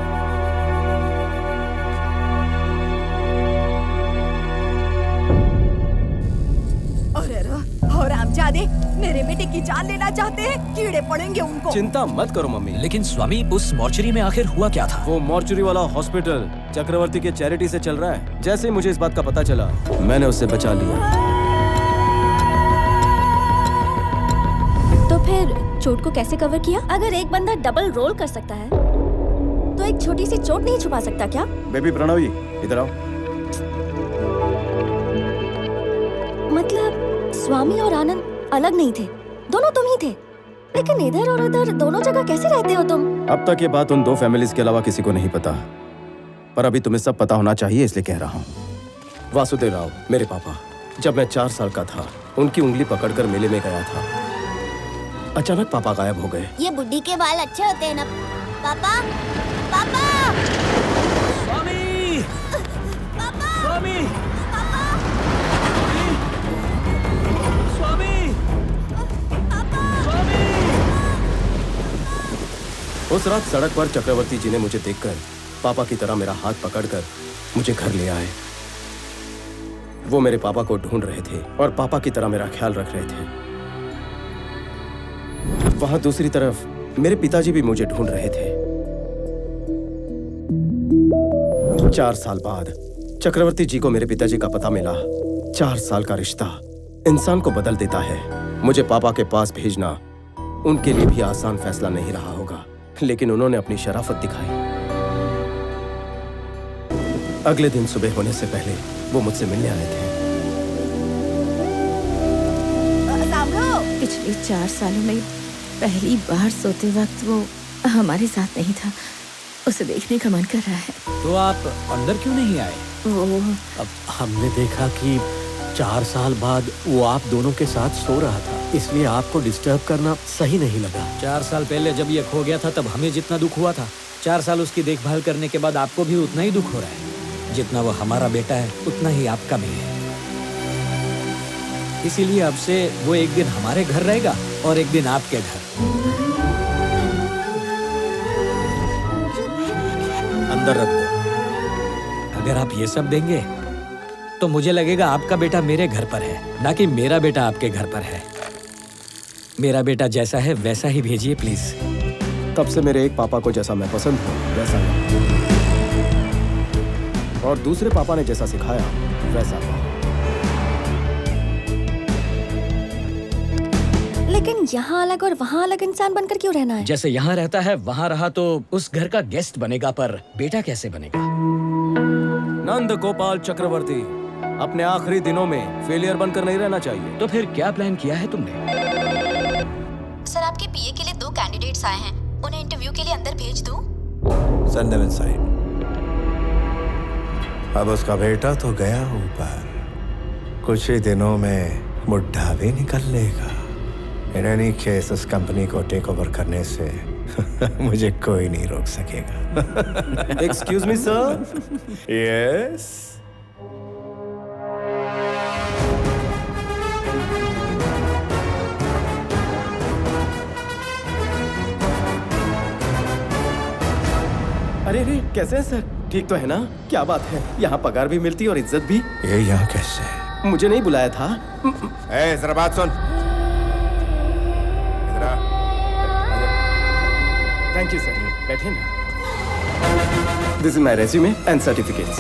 और रामजादे मेरे बेटे की जान लेना चाहते हैं, कीड़े पड़ेंगे उनको। चिंता मत करो मम्मी। लेकिन स्वामी, उस मॉर्चरी में आखिर हुआ क्या था? वो मॉर्चरी वाला हॉस्पिटल चक्रवर्ती के चैरिटी से चल रहा है। जैसे ही मुझे इस बात का पता चला, मैंने उससे बचा लिया। तो फिर चोट को कैसे कवर किया? अगर एक बंदा डबल रोल कर सकता है, तो एक छोटी सी चोट नहीं छुपा सकता क्या? बेबी प्रणवी, इधर आओ। मतलब स्वामी और आनंद अलग नहीं थे, दोनों तुम ही थे। लेकिन इधर और उधर दोनों जगह कैसे रहते हो तुम? अब तक ये बात उन 2 फैमिलीज के अलावा किसी को नहीं पता, पर अभी तुम्हें सब पता होना चाहिए, इसलिए कह रहा हूँ। वासुदेव राव, मेरे पापा, जब मैं 4 साल का था, उनकी उंगली पकड़कर मेले में गया था। अचानक पापा गायब हो गए। ये बुड्ढी के बाल अच्छे होते हैं ना पापा? पापा! स्वामी! पापा! स्वामी! उस रात सड़क पर चक्रवर्ती जी ने मुझे देखकर पापा की तरह मेरा हाथ पकड़कर मुझे घर ले आए। वो मेरे पापा को ढूंढ रहे थे और पापा की तरह मेरा ख्याल रख रहे थे। वहां दूसरी तरफ मेरे पिताजी भी मुझे ढूंढ रहे थे। 4 साल बाद चक्रवर्ती जी को मेरे पिताजी का पता मिला। 4 साल का रिश्ता इंसान को बदल देता है। मुझे पापा के पास भेजना उनके लिए भी आसान फैसला नहीं रहा होगा, लेकिन उन्होंने अपनी शराफत दिखाई। अगले दिन सुबह होने से पहले वो मुझसे मिलने आए थे। पिछले 4 सालों में पहली बार सोते वक्त वो हमारे साथ नहीं था। उसे देखने का मन कर रहा है। तो आप अंदर क्यों नहीं आए? वो अब हमने देखा कि 4 साल बाद वो आप दोनों के साथ सो रहा था, इसलिए आपको डिस्टर्ब करना सही नहीं लगा। 4 साल पहले जब ये खो गया था तब हमें जितना दुख हुआ था, 4 साल उसकी देखभाल करने के बाद आपको भी उतना ही दुख हो रहा है। जितना वो हमारा बेटा है उतना ही आपका भी है। इसीलिए अब से वो एक दिन हमारे घर रहेगा और एक दिन आपके घर। अंदर रख दो। अगर आप ये सब देंगे तो मुझे लगेगा आपका बेटा मेरे घर पर है, ना कि मेरा बेटा आपके घर पर है। मेरा बेटा जैसा है वैसा ही भेजिए प्लीज। तब से मेरे एक पापा को जैसा मैं पसंद हूँ वैसा नहीं, और दूसरे पापा ने जैसा सिखाया वैसा था। लेकिन यहाँ अलग और वहाँ अलग इंसान बनकर क्यों रहना है? जैसे यहाँ रहता है वहाँ रहा तो उस घर का गेस्ट बनेगा, पर बेटा कैसे बनेगा? नंद गोपाल चक्रवर्ती अपने आखिरी दिनों में फेलियर बनकर नहीं रहना चाहिए। तो फिर क्या प्लान किया है तुमने? सर, आपके पीए के लिए 2 कैंडिडेट्स आए हैं, उन्हें इंटरव्यू के लिए अंदर भेज दूं? Send them inside. अब उसका बेटा तो गया ऊपर, कुछ ही दिनों में बुढ़ा भी निकल लेगा। इन एनी केस उस कंपनी को टेक ओवर करने से मुझे कोई नहीं रोक सकेगा। Excuse me sir. यस। अरे रे, कैसे हैं सर? ठीक तो है ना? क्या बात है, यहाँ पगार भी मिलती और इज्जत भी। ये यहाँ कैसे? मुझे नहीं बुलाया था। ए, जरा बात सुन। थैंक यू सर, बैठे ना। This is my resume and certificates.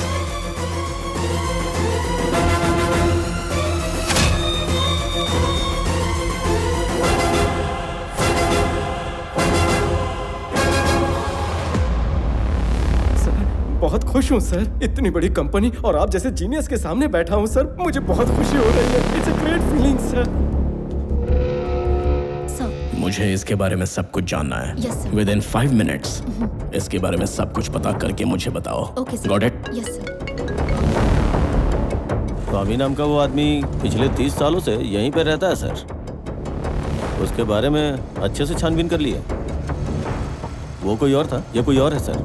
बहुत खुश हूँ सर, इतनी बड़ी कंपनी और आप जैसे जीनियस के सामने बैठा हूँ सर, मुझे बहुत खुशी हो रही है। It's a great feeling sir. मुझे इसके बारे में सब कुछ जानना है। Yes, sir. Within 5 minutes इसके बारे में सब कुछ पता करके मुझे बताओ। Okay, sir. Got it? Yes, sir. स्वामी नाम का वो आदमी पिछले 30 सालों से यहीं पे रहता है सर। उसके बारे में अच्छे से छानबीन कर लिया। वो कोई और था, ये कोई और है सर।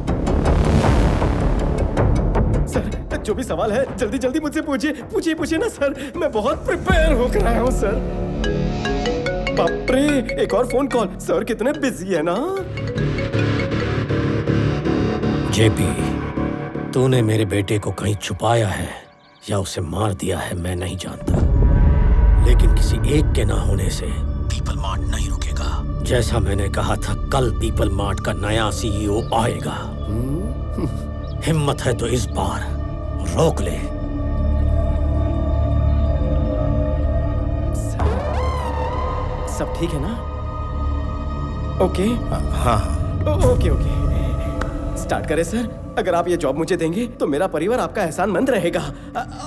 सर, जो भी सवाल है जल्दी जल्दी मुझसे पूछिए ना सर। मैं बहुत प्रिपेयर होकर आया हूँ सर। बाप रे, एक और फोन कॉल। सर कितने बिजी है ना। जेपी, तूने मेरे बेटे को कहीं छुपाया है या उसे मार दिया है मैं नहीं जानता, लेकिन किसी एक के ना होने से पीपल मार्ट नहीं रुकेगा। जैसा मैंने कहा था, कल पीपल मार्ट का नया सीईओ आएगा। हिम्मत है तो इस बार रोक ले। सब ठीक है ना? ओके। हाँ। ओके। स्टार्ट करें सर। अगर आप ये जॉब मुझे देंगे तो मेरा परिवार आपका एहसानमंद रहेगा,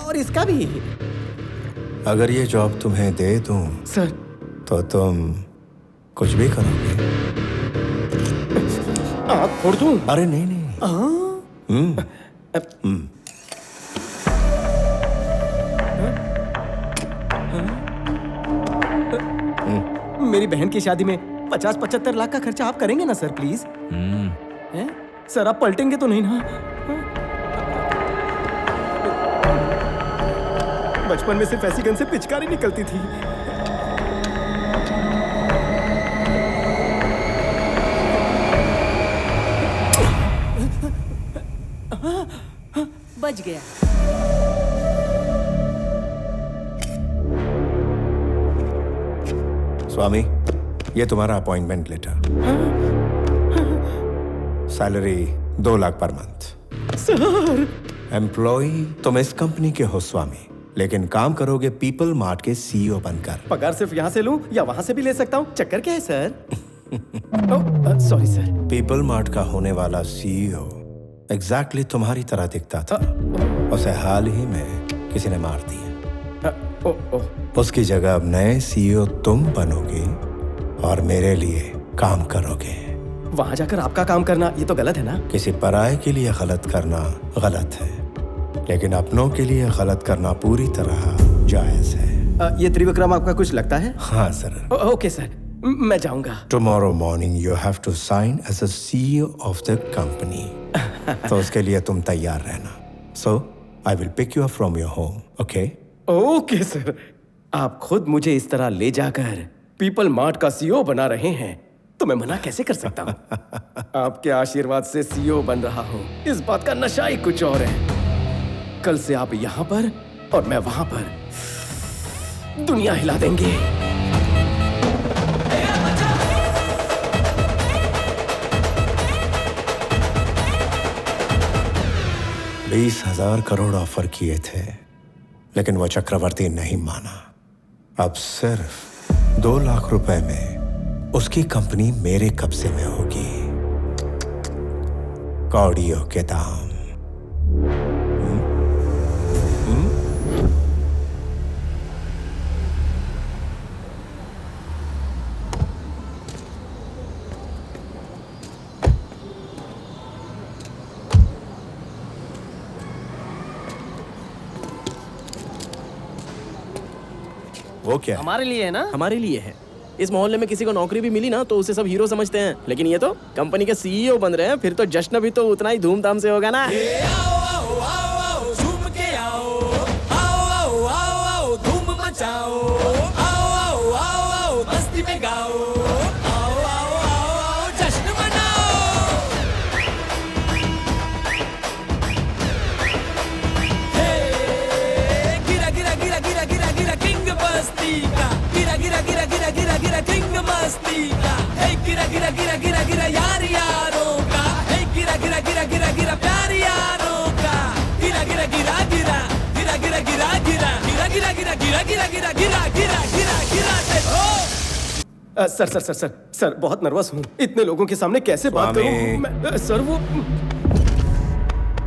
और इसका भी। अगर ये जॉब तुम्हें दे दूं सर, तो तुम कुछ भी करोगे? आप फोड़ दूं? अरे नहीं। मेरी बहन की शादी में 50-75 लाख का खर्चा आप करेंगे ना सर, प्लीज? सर, आप पलटेंगे तो नहीं ना? बचपन में सिर्फ ऐसी गन से पिचकारी निकलती थी। बच गया। स्वामी, ये तुम्हारा appointment letter. Salary 2 lakh per month. Sir employ तुम इस कंपनी के हो स्वामी, लेकिन काम करोगे पीपल मार्ट के सीईओ बनकर। पगार सिर्फ यहाँ से लूं या वहाँ से भी ले सकता हूँ? चक्कर क्या है sir? Sorry sir. People mart का होने वाला सीईओ एग्जैक्टली तुम्हारी तरह दिखता था। उसे हाल ही में किसी ने मार दिया। उसकी जगह अब नए सीईओ तुम बनोगे और मेरे लिए काम करोगे। वहाँ जाकर आपका काम करना ये तो गलत है ना? किसी पराये के लिए गलत करना गलत है, लेकिन अपनों के लिए गलत करना पूरी तरह जायज है। ये त्रिविक्रम आपका कुछ लगता है? हाँ सर। ओके सर, मैं जाऊंगा। Tomorrow morning you have to sign as a CEO of the company. तो उसके लिए तुम तैयार रहना। So I will pick you up from your home. Okay? Okay sir. आप खुद मुझे इस तरह ले जाकर पीपल मार्ट का सीईओ बना रहे हैं तो मैं मना कैसे कर सकता हूँ? आपके आशीर्वाद से सीईओ बन रहा हूँ, इस बात का नशा ही कुछ और है। कल से आप यहाँ पर और मैं वहां पर दुनिया हिला देंगे। 20,000 करोड़ ऑफर किए थे, लेकिन वो चक्रवर्ती नहीं माना। अब सिर्फ 2 लाख रुपए में उसकी कंपनी मेरे कब्जे में होगी। कौड़ियों के दाम। वो क्या? हमारे लिए है ना? हमारे लिए है। इस मोहल्ले में किसी को नौकरी भी मिली ना तो उसे सब हीरो समझते हैं, लेकिन ये तो कंपनी के सीईओ बन रहे हैं, फिर तो जश्न भी तो उतना ही धूमधाम से होगा ना। धूम मचाओ, मस्ती में गाओ, जश्न मनाओ। गिरा गिरा गिरा गिरा गिरा गिरा किंग बस्ती का, गिरा गिरा गिरा गिरा गिरा गिरा किंग मस्ती का, गिरा गिरा गिरा गिरा गिरा यार यारों का, गिरा गिरा गिरा गिरा गिरा प्यार यारों का, गिरा गिरा गिरा गिरा गिरा गिरा गिरा गिरा गिरा गिरा गिरा गिरा गिरा गिरा गिरा गिरा गिरा गिरा। Sir sir sir sir sir बहुत नर्वस हूँ। इतने लोगों के सामने कैसे बात करूँ? सर वो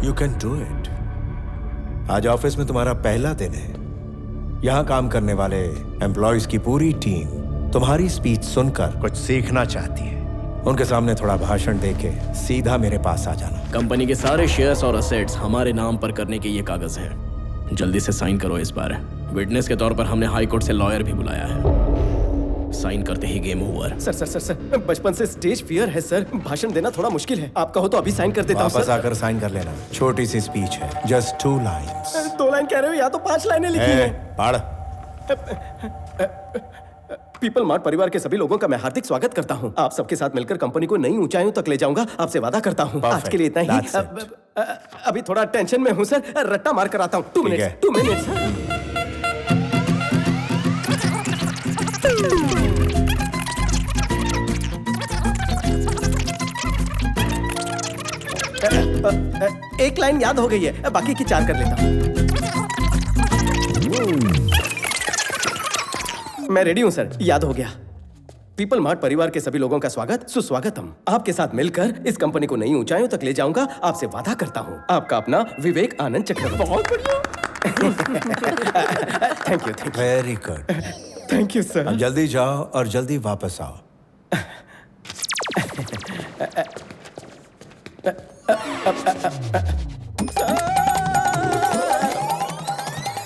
यू कैन डू इट। आज ऑफिस में तुम्हारा पहला दिन है। यहाँ काम करने वाले एम्प्लॉयज की पूरी टीम तुम्हारी स्पीच सुनकर कुछ सीखना चाहती है। उनके सामने थोड़ा भाषण देके सीधा मेरे पास आ जाना। कंपनी के सारे शेयर्स और असेट्स हमारे नाम पर करने के ये कागज हैं। जल्दी से साइन करो इस बार। विटनेस के तौर पर हमने हाई कोर्ट से लॉयर भी बुलाया है। साइन करते ही game over. Sir sir sir sir बचपन से स्टेज फियर है सर, भाषण देना थोड़ा मुश्किल है। आप कहो तो अभी साइन कर देता हूँ। वापस आकर साइन कर लेना। छोटी सी स्पीच है, जस्ट 2 लाइन्स। 2 लाइन कह रहे हो या तो 5 लाइनें लिखी हैं। पढ़। पीपल मार्ट परिवार के सभी लोगों का मैं हार्दिक स्वागत करता हूँ। आप सबके साथ मिलकर कंपनी को नई ऊंचाइयों तक ले जाऊंगा, आपसे वादा करता हूँ। आज के लिए इतना ही। अभी थोड़ा टेंशन में हूँ सर, रट्टा मार कर आता हूँ। 2 मिनट 2 मिनट। एक लाइन याद हो गई है, बाकी की 4 कर लेता हूँ। मैं रेडी हूँ सर, याद हो गया। पीपल मार्ट परिवार के सभी लोगों का स्वागत सुस्वागतम। आपके साथ मिलकर इस कंपनी को नई ऊंचाइयों तक ले जाऊंगा, आपसे वादा करता हूँ। आपका अपना विवेक आनंद चक्रवर्ती। बहुत बढ़िया। Thank you thank you. Very good. Thank you sir. अब जल्दी जाओ और जल्दी वापस आओ।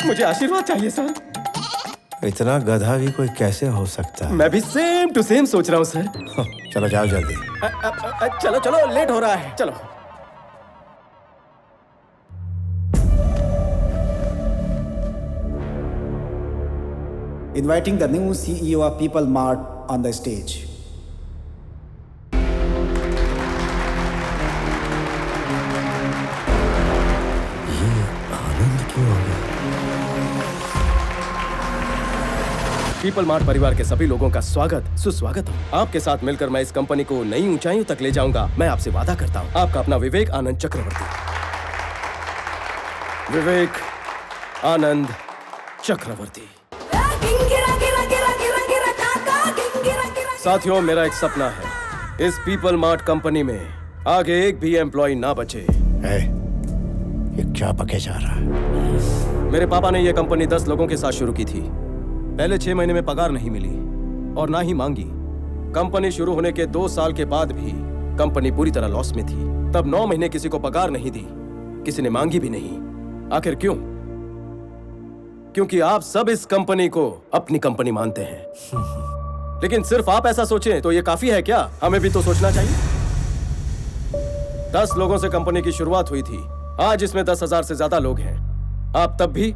मुझे आशीर्वाद चाहिए सर। इतना गधा भी कोई कैसे हो सकता है? मैं भी सेम टू सेम सोच रहा हूँ सर। चलो जाओ जल्दी। चलो चलो लेट हो रहा है, चलो। Inviting the new CEO of People Mart on the stage. ये आनंद क्यों हो गया? पीपल मार्ट परिवार के सभी लोगों का स्वागत सुस्वागत हो। आपके साथ मिलकर मैं इस कंपनी को नई ऊंचाइयों तक ले जाऊंगा। मैं आपसे वादा करता हूं। आपका अपना विवेक आनंद चक्रवर्ती। विवेक आनंद चक्रवर्ती। साथियों, मेरा एक सपना है, इस पीपल मार्ट कंपनी में आगे एक भी एम्प्लॉय ना बचे। ये क्या पके जा रहा है? मेरे पापा ने यह कंपनी 10 लोगों के साथ शुरू की थी। पहले 6 महीने में पगार नहीं मिली और ना ही मांगी। कंपनी शुरू होने के 2 साल के बाद भी कंपनी पूरी तरह लॉस में थी। तब 9 महीने किसी को पगार नहीं दी, किसी ने मांगी भी नहीं। आखिर क्यों? क्योंकि आप सब इस कंपनी को अपनी कंपनी मानते हैं। लेकिन सिर्फ आप ऐसा सोचें तो ये काफी है क्या? हमें भी तो सोचना चाहिए। 10 लोगों से कंपनी की शुरुआत हुई थी। आज इसमें 10,000 से ज्यादा लोग हैं। आप तब भी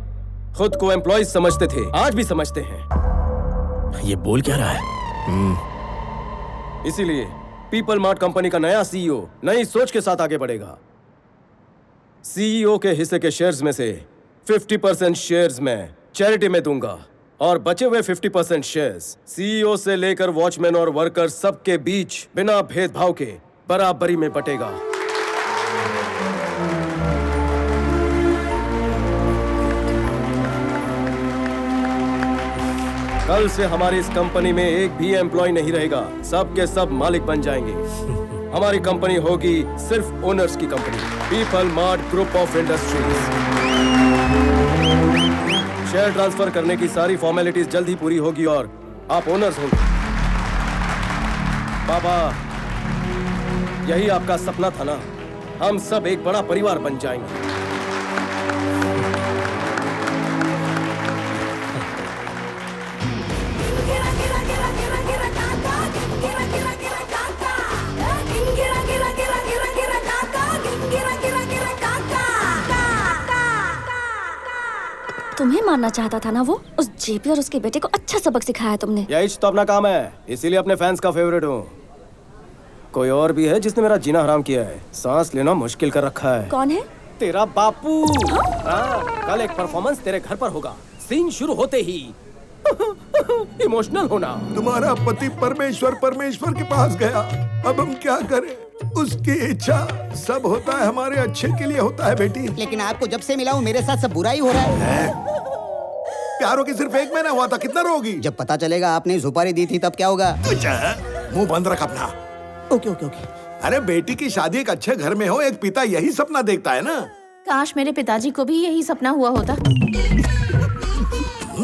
खुद को एम्प्लॉइज समझते थे, आज भी समझते हैं। ये बोल क्या रहा है? इसीलिए पीपल मार्ट कंपनी का नया सीईओ नई सोच के साथ आगे बढ़ेगा। सीईओ के हिस्से के शेयर्स में से 50% शेयर्स मैं चैरिटी में दूंगा और बचे हुए 50% शेयर्स सीईओ से लेकर वॉचमैन और वर्कर सबके बीच बिना भेदभाव के बराबरी में बटेगा। कल से हमारी इस कंपनी में एक भी एम्प्लॉय नहीं रहेगा। सब के सब मालिक बन जाएंगे। हमारी कंपनी होगी सिर्फ ओनर्स की company, people mart group of industries. Share transfer करने की सारी फॉर्मेलिटीज जल्द ही पूरी होगी और आप ओनर्स होंगे। बाबा, यही आपका सपना था ना? हम सब एक बड़ा परिवार बन जाएंगे। तुम्हें मारना चाहता था ना वो? उस जेपी और उसके बेटे को अच्छा सबक सिखाया तुमने। यही तो अपना काम है, इसीलिए अपने फैंस का फेवरेट हूँ। कोई और भी है जिसने मेरा जीना हराम किया है, सांस लेना मुश्किल कर रखा है। कौन है? तेरा बापू। हाँ, कल एक परफॉर्मेंस तेरे घर पर होगा। सीन शुरू होते ही इमोशनल होना। तुम्हारा पति परमेश्वर के पास गया, अब हम क्या करें? उसकी इच्छा सब होता है हमारे अच्छे के लिए होता है बेटी। लेकिन आपको जब से मिला हूँ मेरे साथ सब बुरा ही हो रहा है। प्यारों की सिर्फ 1 महीना हुआ था, कितना रोगी? जब पता चलेगा आपने सुपारी दी थी तब क्या होगा? मुंह बंद रख अपना। Okay okay okay. अरे बेटी की शादी एक अच्छे घर में हो, एक पिता यही सपना देखता है ना। काश मेरे पिताजी को भी यही सपना हुआ होता।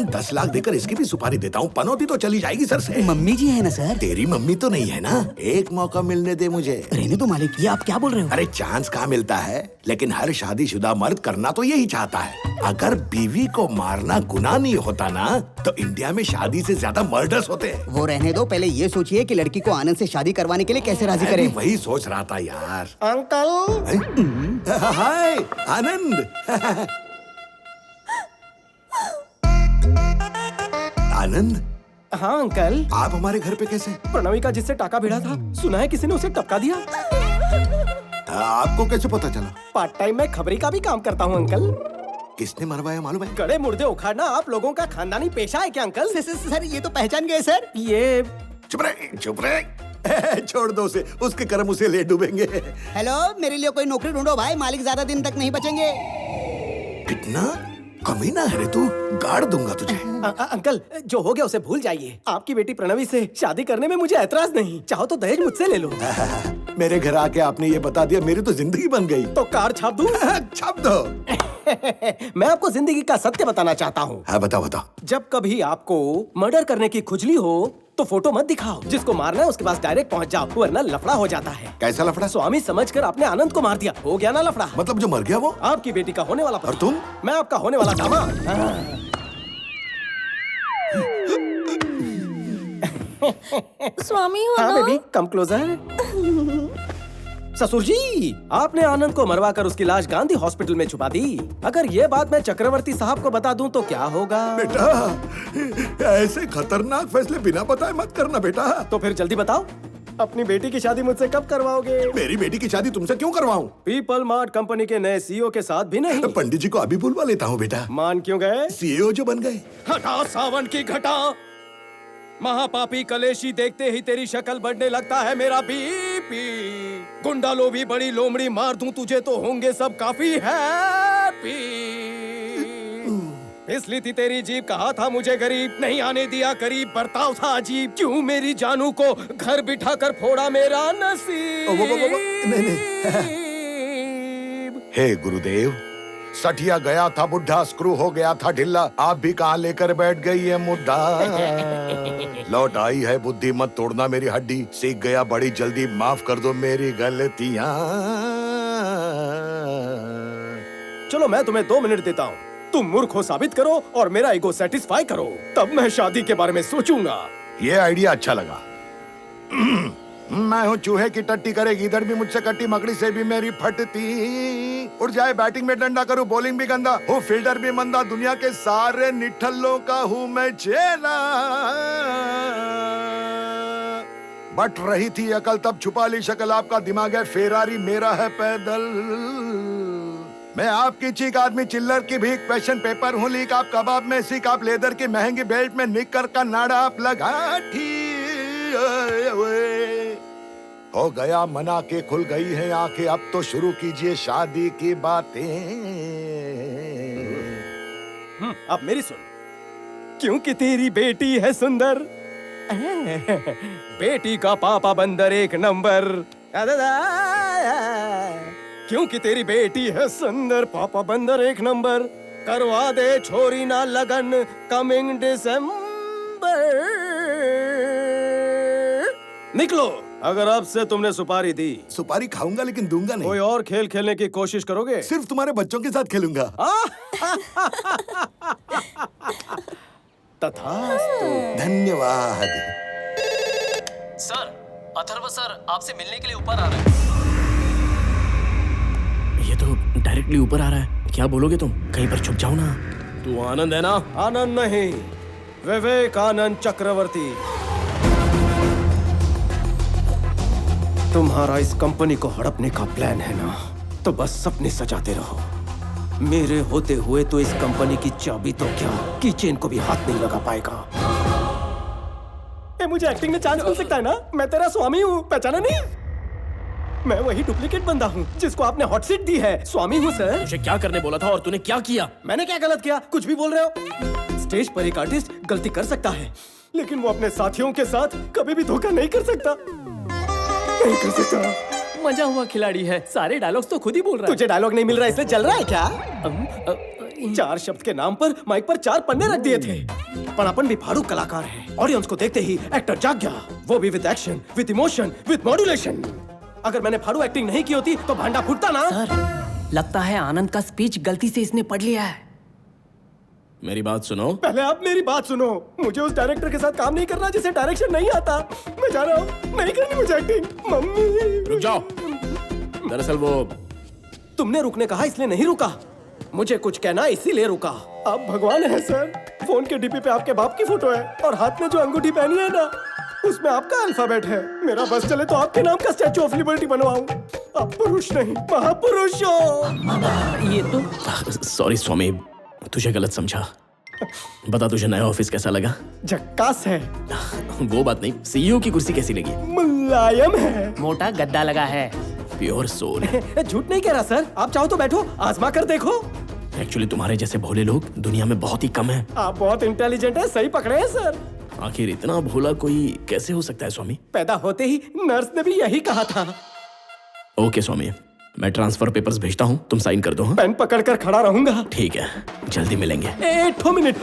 10 लाख देकर इसकी भी सुपारी देता हूँ, पनौती तो चली जाएगी सर से। मम्मी जी है ना सर? तेरी मम्मी तो नहीं है ना? एक मौका मिलने दे मुझे। रहने तो मालिक, ये आप क्या बोल रहे हो? अरे चांस कहाँ मिलता है, लेकिन हर शादीशुदा मर्द करना तो यही चाहता है। अगर बीवी को मारना गुनाह नहीं होता ना, तो इंडिया में शादी से ज्यादा मर्डर्स होते हैं। वो रहने दो, पहले ये सोचिए कि लड़की को आनंद से शादी करवाने के लिए कैसे राजी करें। वही सोच रहा था यार। अंकल। हाय आनंद। आनंद। हाँ अंकल। आप हमारे घर पे कैसे? प्रणवी का जिससे टाका भिड़ा था, सुना है किसी ने उसे टपका दिया। आपको कैसे पता चला? पार्ट टाइम में खबरी का भी काम करता हूँ अंकल। किसने मरवाया मालूम है? गड़े मुर्दे उखाड़ना आप लोगों का खानदानी पेशा है क्या अंकल? सर ये तो पहचान गए सर। ये चुप रहे। छोड़ दो उसे, उसके कर्म उसे ले डूबेंगे। हेलो, मेरे लिए कोई नौकरी ढूंढो भाई, मालिक ज्यादा दिन तक नहीं बचेंगे। कितना कमीना है रे तू, गाड़ दूंगा तुझे। अंकल, जो हो गया उसे भूल जाइए। आपकी बेटी प्रणवी से शादी करने में मुझे ऐतराज नहीं, चाहो तो दहेज मुझसे ले लो। मेरे घर आके आपने ये बता दिया, मेरी तो जिंदगी बन गई। तो कार छाप दूं? छाप दो। मैं आपको जिंदगी का सत्य बताना चाहता हूँ। हाँ बताओ। जब कभी आपको मर्डर करने की खुजली हो तो फोटो मत दिखाओ। जिसको मारना है उसके पास डायरेक्ट पहुँच जाओ, वरना लफड़ा हो जाता है। कैसा लफड़ा? स्वामी समझकर आपने आनंद को मार दिया, हो गया ना लफड़ा। मतलब जो मर गया वो? आपकी बेटी का होने वाला। और तुम? मैं आपका होने वाला दामाद। स्वामी हो हाँ ना? Baby, come closer. ससुर जी, आपने आनंद को मरवा कर उसकी लाश गांधी हॉस्पिटल में छुपा दी। अगर ये बात मैं चक्रवर्ती साहब को बता दूं तो क्या होगा? बेटा, ऐसे खतरनाक फैसले बिना बताए मत करना बेटा। तो फिर जल्दी बताओ, अपनी बेटी की शादी मुझसे कब करवाओगे? मेरी बेटी की शादी तुमसे क्यों करवाऊं? पीपल मार्ट कंपनी के नए सीईओ के साथ भी नहीं। पंडित जी को अभी बुलवा लेता हूँ बेटा। मान क्यों गए? सीईओ जो बन गए। हटा सावन की घटा, महापापी कलेशी, देखते ही तेरी शक्ल बढ़ने लगता है मेरा बीपी। गुंडा लो भी बड़ी लोमड़ी मार दूं तुझे तो होंगे सब काफी हैप्पी। इसलिए थी तेरी जीप, कहा था मुझे गरीब, नहीं आने दिया करीब, बर्ताव था अजीब। क्यों मेरी जानू को घर बिठा कर फोड़ा मेरा नसीब। हे गुरुदेव, सठिया गया था बुढ़ा, स्क्रू हो गया था ढिल्ला, आप भी कहाँ लेकर बैठ गई है मुद्दा। लौट आई है बुद्धि, मत तोड़ना मेरी हड्डी, सीख गया बड़ी जल्दी, माफ कर दो मेरी गलतियां। चलो मैं तुम्हें 2 मिनट देता हूँ, तुम मूर्ख हो साबित करो और मेरा ईगो सेटिस्फाई करो, तब मैं शादी के बारे में सोचूंगा। ये आइडिया अच्छा लगा। मैं हूँ चूहे की टट्टी, करेगी इधर भी मुझसे कट्टी, मकड़ी से भी मेरी फटती। उड़ जाए बैटिंग में डंडा, करूँ बॉलिंग भी गंदा, हूँ फील्डर भी मंदा, दुनिया के सारे निठल्लों का हूँ मैं चेला। बट रही थी अकल तब छुपा ली शक्ल, आपका दिमाग है फेरारी, मेरा है पैदल। मैं आपकी चीक आदमी चिल्लर की भीख, क्वेश्चन पेपर हूँ लीक, आप कबाब में सीख, आप लेदर की महंगी बेल्ट में निक्कर का नाड़ा आप लगा हो गया मना के खुल गई है आंखें, अब तो शुरू कीजिए शादी की बातें। अब मेरी सुन, क्योंकि तेरी बेटी है सुंदर, बेटी का पापा बंदर 1 नंबर। क्योंकि तेरी बेटी है सुंदर, पापा बंदर 1 नंबर, करवा दे छोरी ना लगन कमिंग दिसंबर। निकलो, अगर अब से तुमने सुपारी दी। सुपारी खाऊंगा लेकिन दूंगा नहीं। कोई और खेल खेलने की कोशिश करोगे? सिर्फ तुम्हारे बच्चों के साथ खेलूंगा। तथास्तु। धन्यवाद। सर, अथर्व सर आपसे मिलने के लिए ऊपर आ रहे हैं। ये तो डायरेक्टली ऊपर आ रहा है, क्या बोलोगे तुम? कहीं पर छुप जाओ ना। तू आनंद है ना? आनंद नहीं, विवेकानंद चक्रवर्ती। तुम्हारा इस कंपनी को हड़पने का प्लान है ना, तो बस सपने सजाते रहो। मेरे होते हुए तो इस कंपनी की चाबी तो क्या, कीचेन को भी हाथ नहीं लगा पाएगा। मुझे एक्टिंग में चांस मिल सकता है ना? मैं तेरा स्वामी हूँ, पहचाना नहीं? मैं वही डुप्लीकेट बंदा हूँ जिसको आपने हॉट सीट दी है। स्वामी हूँ सर। तुझे क्या करने बोला था और तूने क्या किया? मैंने क्या गलत किया? कुछ भी बोल रहे हो। स्टेज पर एक आर्टिस्ट गलती कर सकता है, लेकिन वो अपने साथियों के साथ कभी भी धोखा नहीं कर सकता। नहीं कर सकता। मजा हुआ खिलाड़ी है, सारे डायलॉग्स तो खुद ही बोल रहा है। तुझे डायलॉग नहीं मिल रहा इसलिए जल रहा है क्या? 4 शब्द के नाम पर माइक पर 4 पन्ने रख दिए थे। पर अपन भी फाड़ू कलाकार है। ऑडियंस को देखते ही एक्टर जाग गया, वो भी with action, with emotion, with modulation. अगर मैंने फाड़ू एक्टिंग नहीं की होती तो भांडा फूटता ना। सर, लगता है आनंद का स्पीच गलती से इसने पढ़ लिया है। मेरी बात सुनो। पहले आप मेरी बात सुनो। मुझे उस डायरेक्टर के साथ काम नहीं करना जिसे डायरेक्शन नहीं आता। मैं जा रहा हूँ, नहीं करनी मुझे एक्टिंग। मम्मी रुक जाओ। दरअसल वो तुमने रुकने कहा इसलिए नहीं रुका, मुझे कुछ कहना इसीलिए रुका। आप भगवान है सर। फोन के डीपी पे आपके बाप की फोटो है और हाथ में जो अंगूठी पहनी है ना, उसमें आपका अल्फाबेट है। मेरा बस चले तो आपके नाम का स्टैचू ऑफ लिबर्टी बनवाऊं। आप पुरुष नहीं महापुरुष हो। ये तो सॉरी स्वामी, तुझे गलत समझा। बता तुझे नया ऑफिस कैसा लगा? झक्कास है। वो बात नहीं, सीईओ की कुर्सी कैसी लगी? मुलायम है। मोटा गद्दा लगा है। Pure soul. झूठ नहीं कह रहा सर, आप चाहो तो बैठो, आजमा कर देखो। एक्चुअली तुम्हारे जैसे भोले लोग दुनिया में बहुत ही कम हैं। आप बहुत इंटेलिजेंट है, सही पकड़े हैं सर। आखिर इतना भोला कोई कैसे हो सकता है स्वामी? पैदा होते ही नर्स ने भी यही कहा था। ओके स्वामी, मैं ट्रांसफर पेपर्स भेजता हूँ, तुम साइन कर दो। हाँ? पेन पकड़ कर खड़ा रहूंगा। ठीक है, जल्दी मिलेंगे। 1 मिनट।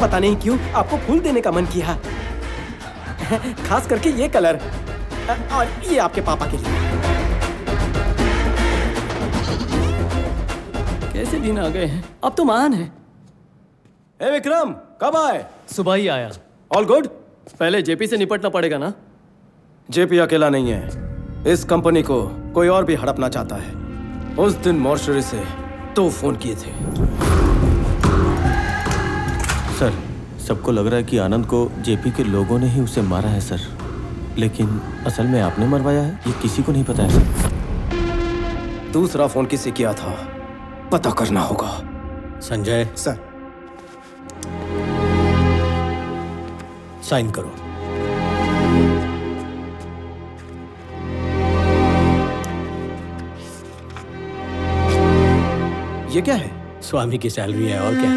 पता नहीं क्यों आपको फूल देने का मन किया, खास करके ये कलर, और ये आपके पापा के लिए। कैसे दिन आ गए हैं, अब तो मान है। ए विक्रम, कब आए? सुबह ही आया। All good? पहले जेपी से निपटना पड़ेगा ना। जेपी अकेला नहीं है, इस कंपनी को कोई और भी हड़पना चाहता है। उस दिन मॉर्चरी से 2 फोन किए थे। सर, सबको लग रहा है कि आनंद को जेपी के लोगों ने ही उसे मारा है सर, लेकिन असल में आपने मरवाया है, ये किसी को नहीं पता है सर। दूसरा फोन किसे किया था पता करना होगा। संजय सर, साइन करो। ये क्या है? स्वामी की सैलरी है और क्या।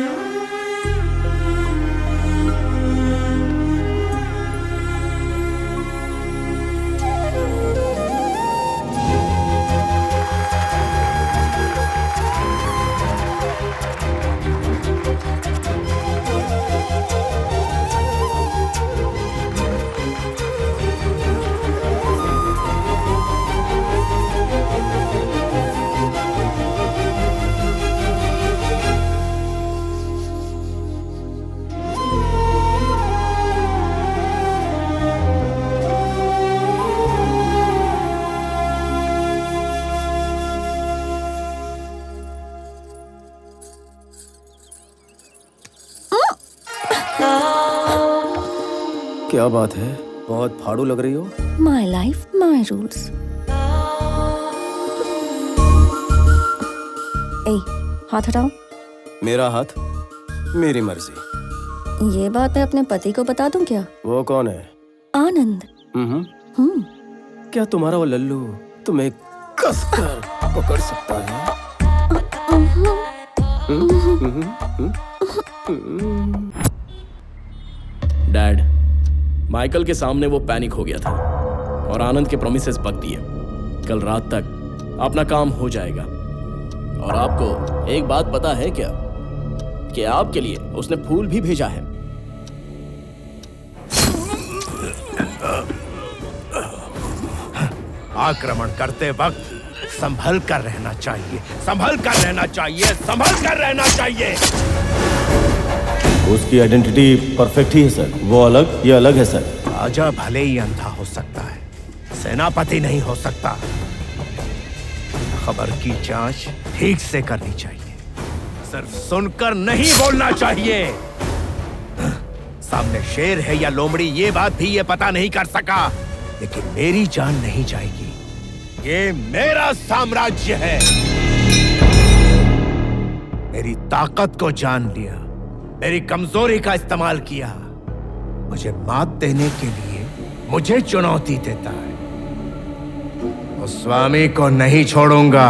क्या बात है, बहुत फाड़ू लग रही हो। My life my rules. ए, हाथ हटाओ। मेरा हाथ, मेरी मर्जी। ये बात मैं अपने पति को बता दूं क्या? वो कौन है? आनंद। क्या तुम्हारा वो लल्लू तुम्हें कसकर पकड़ सकता है? डैड, माइकल के सामने वो पैनिक हो गया था और आनंद के प्रोमिसेस बक दिए। कल रात तक अपना काम हो जाएगा। और आपको एक बात पता है क्या कि आपके लिए उसने फूल भी भेजा है। आक्रमण करते वक्त संभल कर रहना चाहिए, संभल कर रहना चाहिए, संभल कर रहना चाहिए। उसकी आइडेंटिटी परफेक्ट ही है सर। वो अलग, ये अलग है सर। राजा भले ही अंधा हो सकता है, सेनापति नहीं हो सकता। खबर की जांच ठीक से करनी चाहिए, सिर्फ सुनकर नहीं बोलना चाहिए। सामने शेर है या लोमड़ी ये बात भी ये पता नहीं कर सका, लेकिन मेरी जान नहीं जाएगी। ये मेरा साम्राज्य है। मेरी ताकत को जान लिया, मेरी कमजोरी का इस्तेमाल किया, मुझे मात देने के लिए मुझे चुनौती देता है। उस स्वामी को नहीं छोड़ूंगा।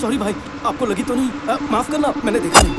सॉरी भाई, आपको लगी तो नहीं? माफ करना, मैंने देखा नहीं।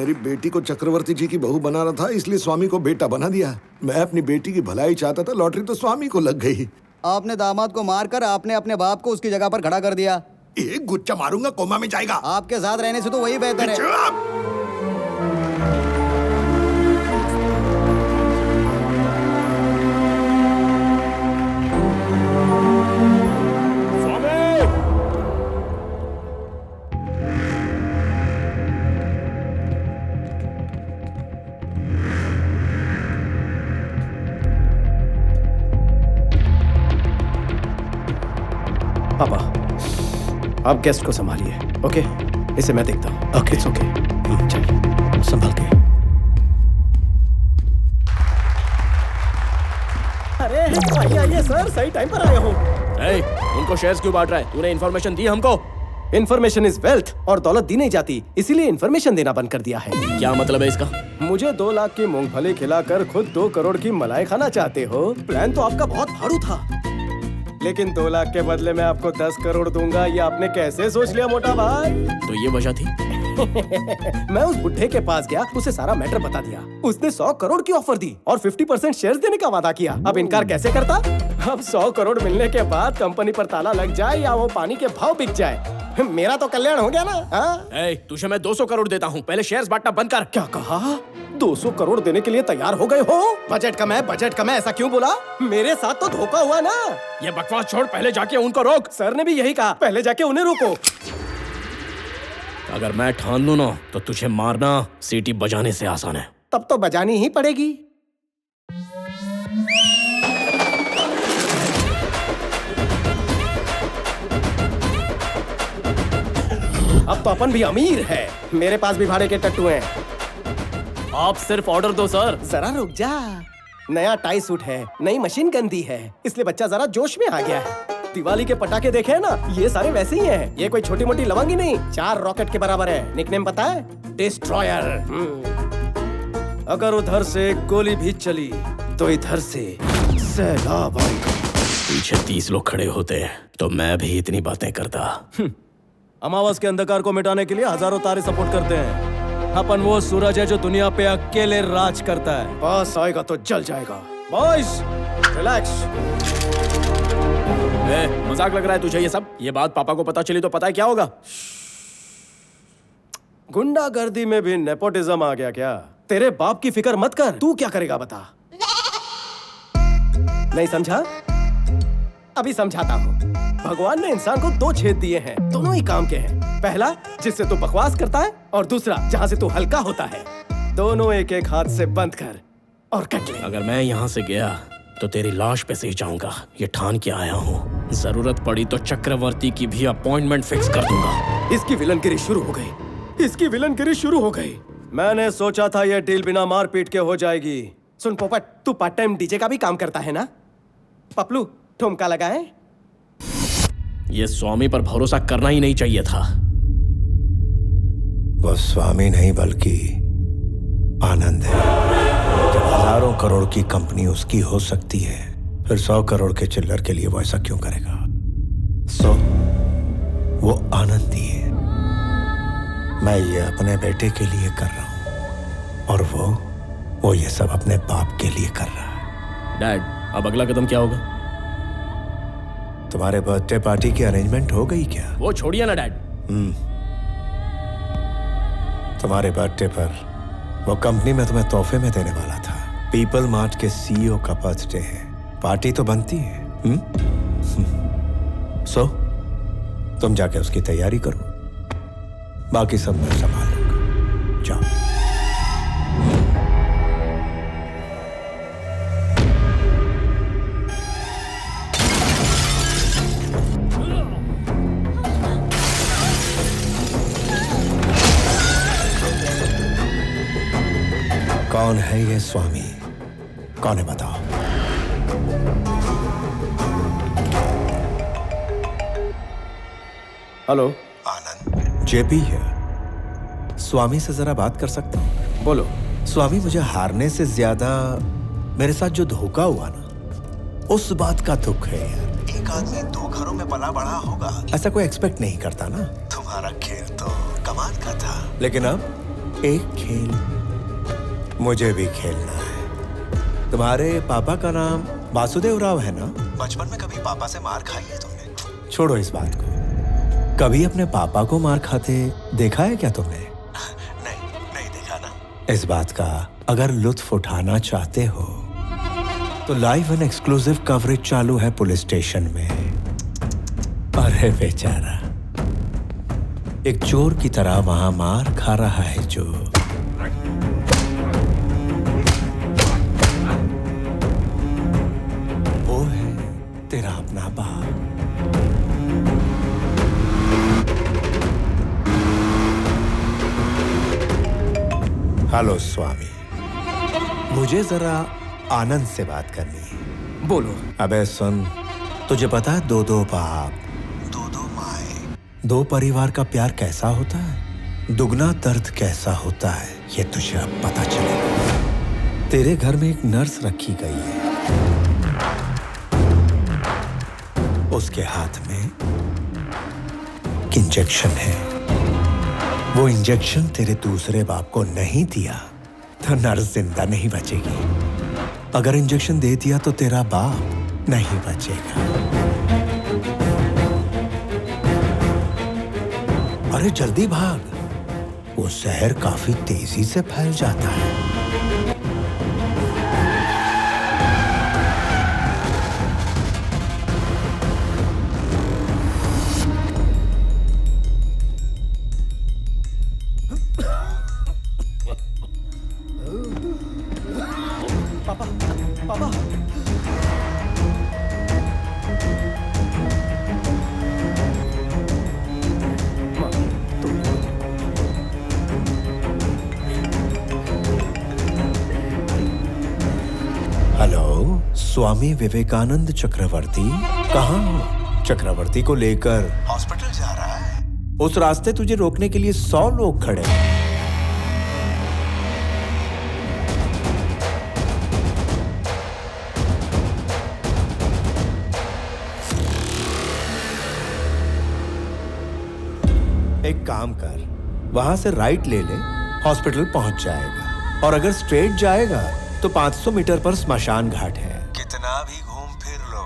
मेरी बेटी को चक्रवर्ती जी की बहू बना रहा था, इसलिए स्वामी को बेटा बना दिया। मैं अपनी बेटी की भलाई चाहता था, लॉटरी तो स्वामी को लग गई। आपने दामाद को मारकर आपने अपने बाप को उसकी जगह पर खड़ा कर दिया। एक गुच्चा मारूंगा कोमा में जाएगा। आपके साथ रहने से तो वही बेहतर है। पापा, आप गेस्ट को संभालिए, ओके? इसे मैं देखता हूँ। Okay, it's okay. चलिए, संभाल के। अरे आइए सर, सही टाइम पर आए हो। उनको शेयर्स क्यों बांट रहा है? तूने इन्फॉर्मेशन दी हमको? इन्फॉर्मेशन इज वेल्थ, और दौलत दी नहीं जाती, इसीलिए इन्फॉर्मेशन देना बंद कर दिया है। क्या मतलब है इसका? मुझे 2 लाख की मूंगफली खिलाकर खुद 2 करोड़ की मलाई खाना चाहते हो? प्लान तो आपका बहुत भारू था, लेकिन 2 लाख के बदले में आपको 10 करोड़ दूंगा, ये आपने कैसे सोच लिया मोटा भाई? तो ये वजह थी? मैं उस बुढ़े के पास गया, उसे सारा मैटर बता दिया। उसने 100 करोड़ की ऑफर दी और 50% शेयर्स देने का वादा किया। अब इनकार कैसे करता? अब 100 करोड़ मिलने के बाद कंपनी पर ताला लग जाए या वो पानी के भाव बिक जाए, मेरा तो कल्याण हो गया ना। तुझे मैं 200 करोड़ देता हूँ, पहले शेयर्स बांटना बंद कर। क्या कहा? 200 करोड़ देने के लिए तैयार हो गए हो? बजट कम है, ऐसा क्यों बोला? मेरे साथ तो धोखा हुआ ना। ये बकवास छोड़, पहले जाके उनको रोक। सर ने भी यही कहा, पहले जाके उन्हें रोको। अगर मैं ठान लूं ना तो तुझे मारना सीटी बजाने से आसान है। तब तो बजानी ही पड़ेगी। अब तो अपन भी अमीर है, मेरे पास भी भाड़े के टट्टू हैं। आप सिर्फ ऑर्डर दो सर। जरा रुक जा, नया टाई सूट है, नई मशीन गंदी है, इसलिए बच्चा जरा जोश में आ गया है। दिवाली के पटाखे देखे हैं ना, ये सारे वैसे ही हैं। ये कोई छोटी मोटी लवंगी नहीं, 4 रॉकेट के बराबर है। निकनेम पता है? डिस्ट्रॉयर। अगर उधर से गोली भी चली तो इधर से सैलाब आएगा। पीछे 30 लोग खड़े होते तो मैं भी इतनी बातें करता। अमावस के अंधकार को मिटाने के लिए हजारों तारे सपोर्ट करते हैं। अपन वो सूरज है जो दुनिया पे अकेले राज करता है। पास आएगा तो जल जाएगा। Boys, relax. मजाक लग रहा है तुझे ये सब? ये बात पापा को पता चली तो पता है क्या होगा? गुंडागर्दी में भी नेपोटिज्म आ गया क्या? तेरे बाप की फिक्र मत कर, तू क्या करेगा बता। नहीं समझा? अभी समझाता हूँ। भगवान ने इंसान को 2 छेद दिए हैं, दोनों ही काम के हैं। पहला जिससे तू बकवास करता है, और दूसरा जहाँ से तू हल्का होता है। दोनों एक एक हाथ से बंद कर और कट ले। अगर मैं यहाँ से गया तो तेरी लाश पे से ही जाऊंगा, ये ठान के आया हूँ। जरूरत पड़ी तो चक्रवर्ती की भी अपॉइंटमेंट फिक्स कर दूंगा। इसकी विलनगिरी शुरू हो गई, इसकी विलनगिरी शुरू हो गई। मैंने सोचा था ये डील बिना मारपीट के हो जाएगी। सुन पोपट, तू पार्ट टाइम डीजे का भी काम करता है ना? पपलू, ठुमका लगाए। ये स्वामी पर भरोसा करना ही नहीं चाहिए था। वो स्वामी नहीं बल्कि आनंद है। जब हजारों करोड़ की कंपनी उसकी हो सकती है, फिर 100 करोड़ के चिल्लर के लिए वो ऐसा क्यों करेगा? वो आनंद ही है। मैं ये अपने बेटे के लिए कर रहा हूं, और वो ये सब अपने बाप के लिए कर रहा है। डैड, अब अगला कदम क्या होगा? तुम्हारे बर्थडे पार्टी की अरेंजमेंट हो गई क्या? वो छोड़िए ना डैड। तुम्हारे बर्थडे पर वो कंपनी में तुम्हें तोहफे में देने वाला था। पीपल मार्ट के सीईओ का बर्थडे है, पार्टी तो बनती है। सो तुम जाके उसकी तैयारी करो, बाकी सब मैं संभाल लूंगा। जाओ। कौन है ये स्वामी? कौन है बताओ? हेलो, आनंद। जेपी है। स्वामी से जरा बात कर सकता हूँ? बोलो। स्वामी, मुझे हारने से ज्यादा मेरे साथ जो धोखा हुआ ना, उस बात का दुख है यार। एक आदमी 2 घरों में पला बड़ा होगा, ऐसा कोई एक्सपेक्ट नहीं करता ना। तुम्हारा खेल तो कमाल का था, लेकिन अब एक खेल मुझे भी खेलना है। तुम्हारे पापा का नाम वासुदेव राव है ना? बचपन में कभी पापा से मार खाई है तुमने? छोड़ो इस बात को। कभी अपने पापा को मार खाते देखा है क्या तुमने? नहीं देखा ना। इस बात का अगर लुत्फ उठाना चाहते हो तो लाइव एंड एक्सक्लूसिव कवरेज चालू है पुलिस स्टेशन में। अरे बेचारा एक चोर की तरह वहां मार खा रहा है जो वो है तेरा अपना बाप। हेलो स्वामी, मुझे जरा आनंद से बात करनी है। बोलो। अबे सुन, तुझे पता है दो बाप, दो माए, दो परिवार का प्यार कैसा होता है, दुगना दर्द कैसा होता है, ये तुझे अब पता चलेगा। तेरे घर में एक नर्स रखी गई है, उसके हाथ में इंजेक्शन है। वो इंजेक्शन तेरे दूसरे बाप को नहीं दिया तो नर्स जिंदा नहीं बचेगी। अगर इंजेक्शन दे दिया तो तेरा बाप नहीं बचेगा। अरे जल्दी भाग, वो जहर काफी तेजी से फैल जाता है। स्वामी विवेकानंद चक्रवर्ती कहाँ हो? चक्रवर्ती को लेकर हॉस्पिटल जा रहा है। उस रास्ते तुझे रोकने के लिए 100 लोग खड़े हैं। एक काम कर, वहां से राइट ले ले, हॉस्पिटल पहुंच जाएगा। और अगर स्ट्रेट जाएगा तो 500 मीटर पर स्मशान घाट है। कितना भी घूम फिर लो,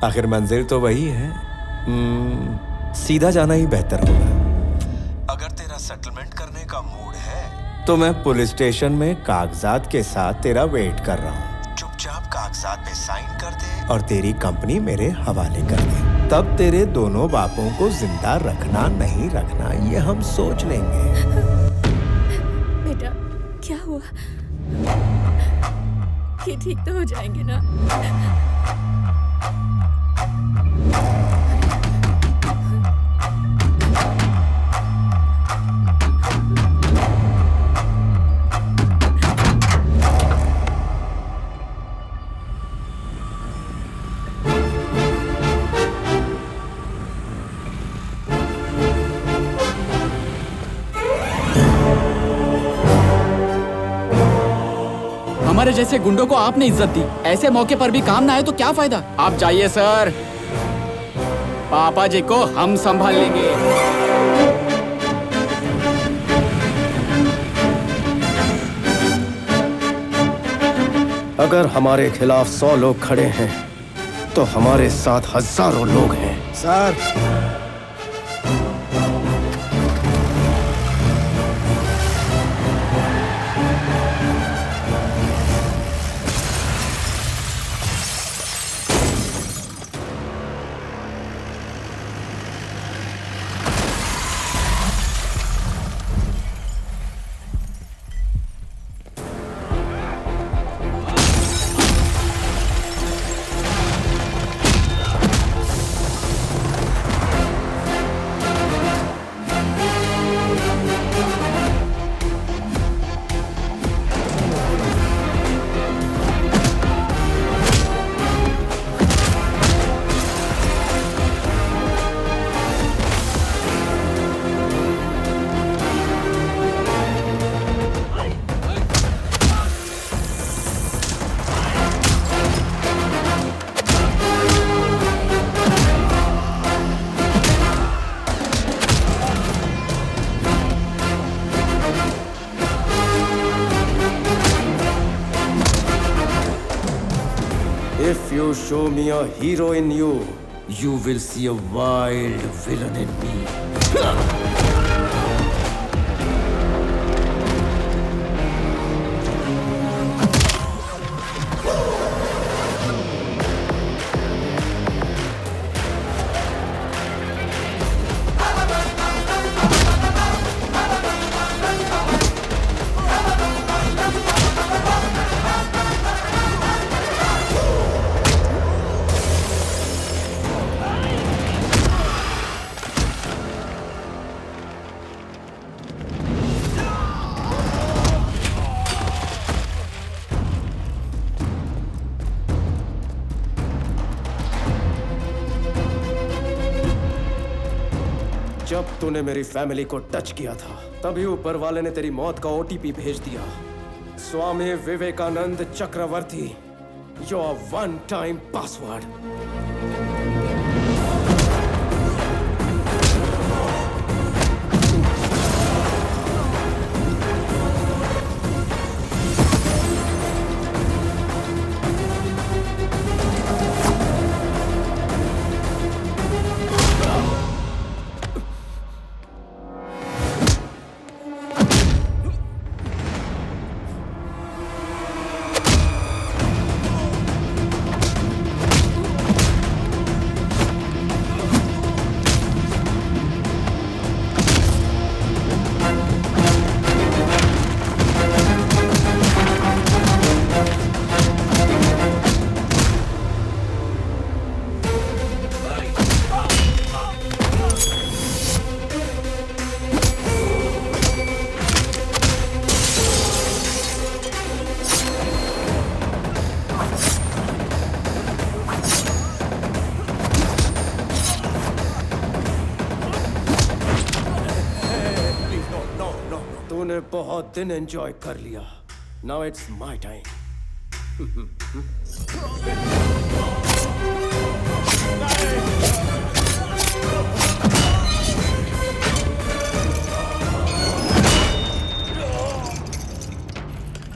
आखिर मंजिल तो वही है। सीधा जाना ही बेहतर होगा। अगर तेरा सेटलमेंट करने का मूड है तो मैं पुलिस स्टेशन में कागजात के साथ तेरा वेट कर रहा हूँ। चुपचाप कागजात पे साइन कर दे और तेरी कंपनी मेरे हवाले कर दे। तब तेरे दोनों बापों को जिंदा रखना नहीं रखना ये हम सोच लेंगे। बेटा क्या हुआ? ये ठीक तो हो जाएंगे ना? हमारे जैसे गुंडों को आपने इज्जत दी, ऐसे मौके पर भी काम ना आए तो क्या फायदा? आप जाइए सर, पापा जी को हम संभाल लेंगे। अगर हमारे खिलाफ 100 लोग खड़े हैं तो हमारे साथ हजारों लोग हैं। Sir If you show me a hero in you, you will see a wild villain in me. जब तूने मेरी फैमिली को टच किया था तभी ऊपर वाले ने तेरी मौत का ओटीपी भेज दिया। स्वामी विवेकानंद चक्रवर्ती, योर वन टाइम पासवर्ड। तूने बहुत दिन एंजॉय कर लिया। Now it's my time.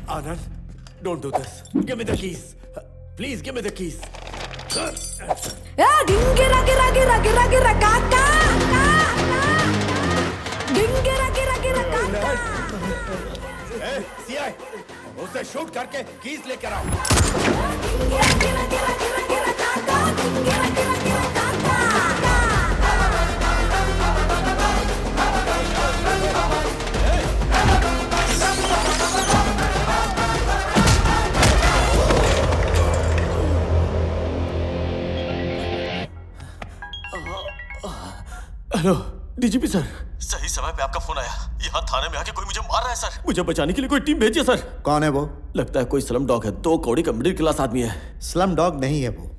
Anand, don't do this. Give me the keys. Please give me the keys. गिरा गिरा गिरा गिरा गिरा काका गिरा गिरा गिरा काका। सीआई, उसे शूट करके कीज लेकर आओ। गिरा गिरा गिरा गिरा गिरा काका गिरा गिरा गिरा काका। हेलो डीजीपी सर, सही समय पे आपका फोन आया। यहाँ थाने में आके कोई मुझे मार रहा है सर। मुझे बचाने के लिए कोई टीम भेजिए सर। कौन है वो? लगता है कोई स्लम डॉग है। 2 कौड़ी का मिडिल क्लास आदमी है। स्लम डॉग नहीं है वो।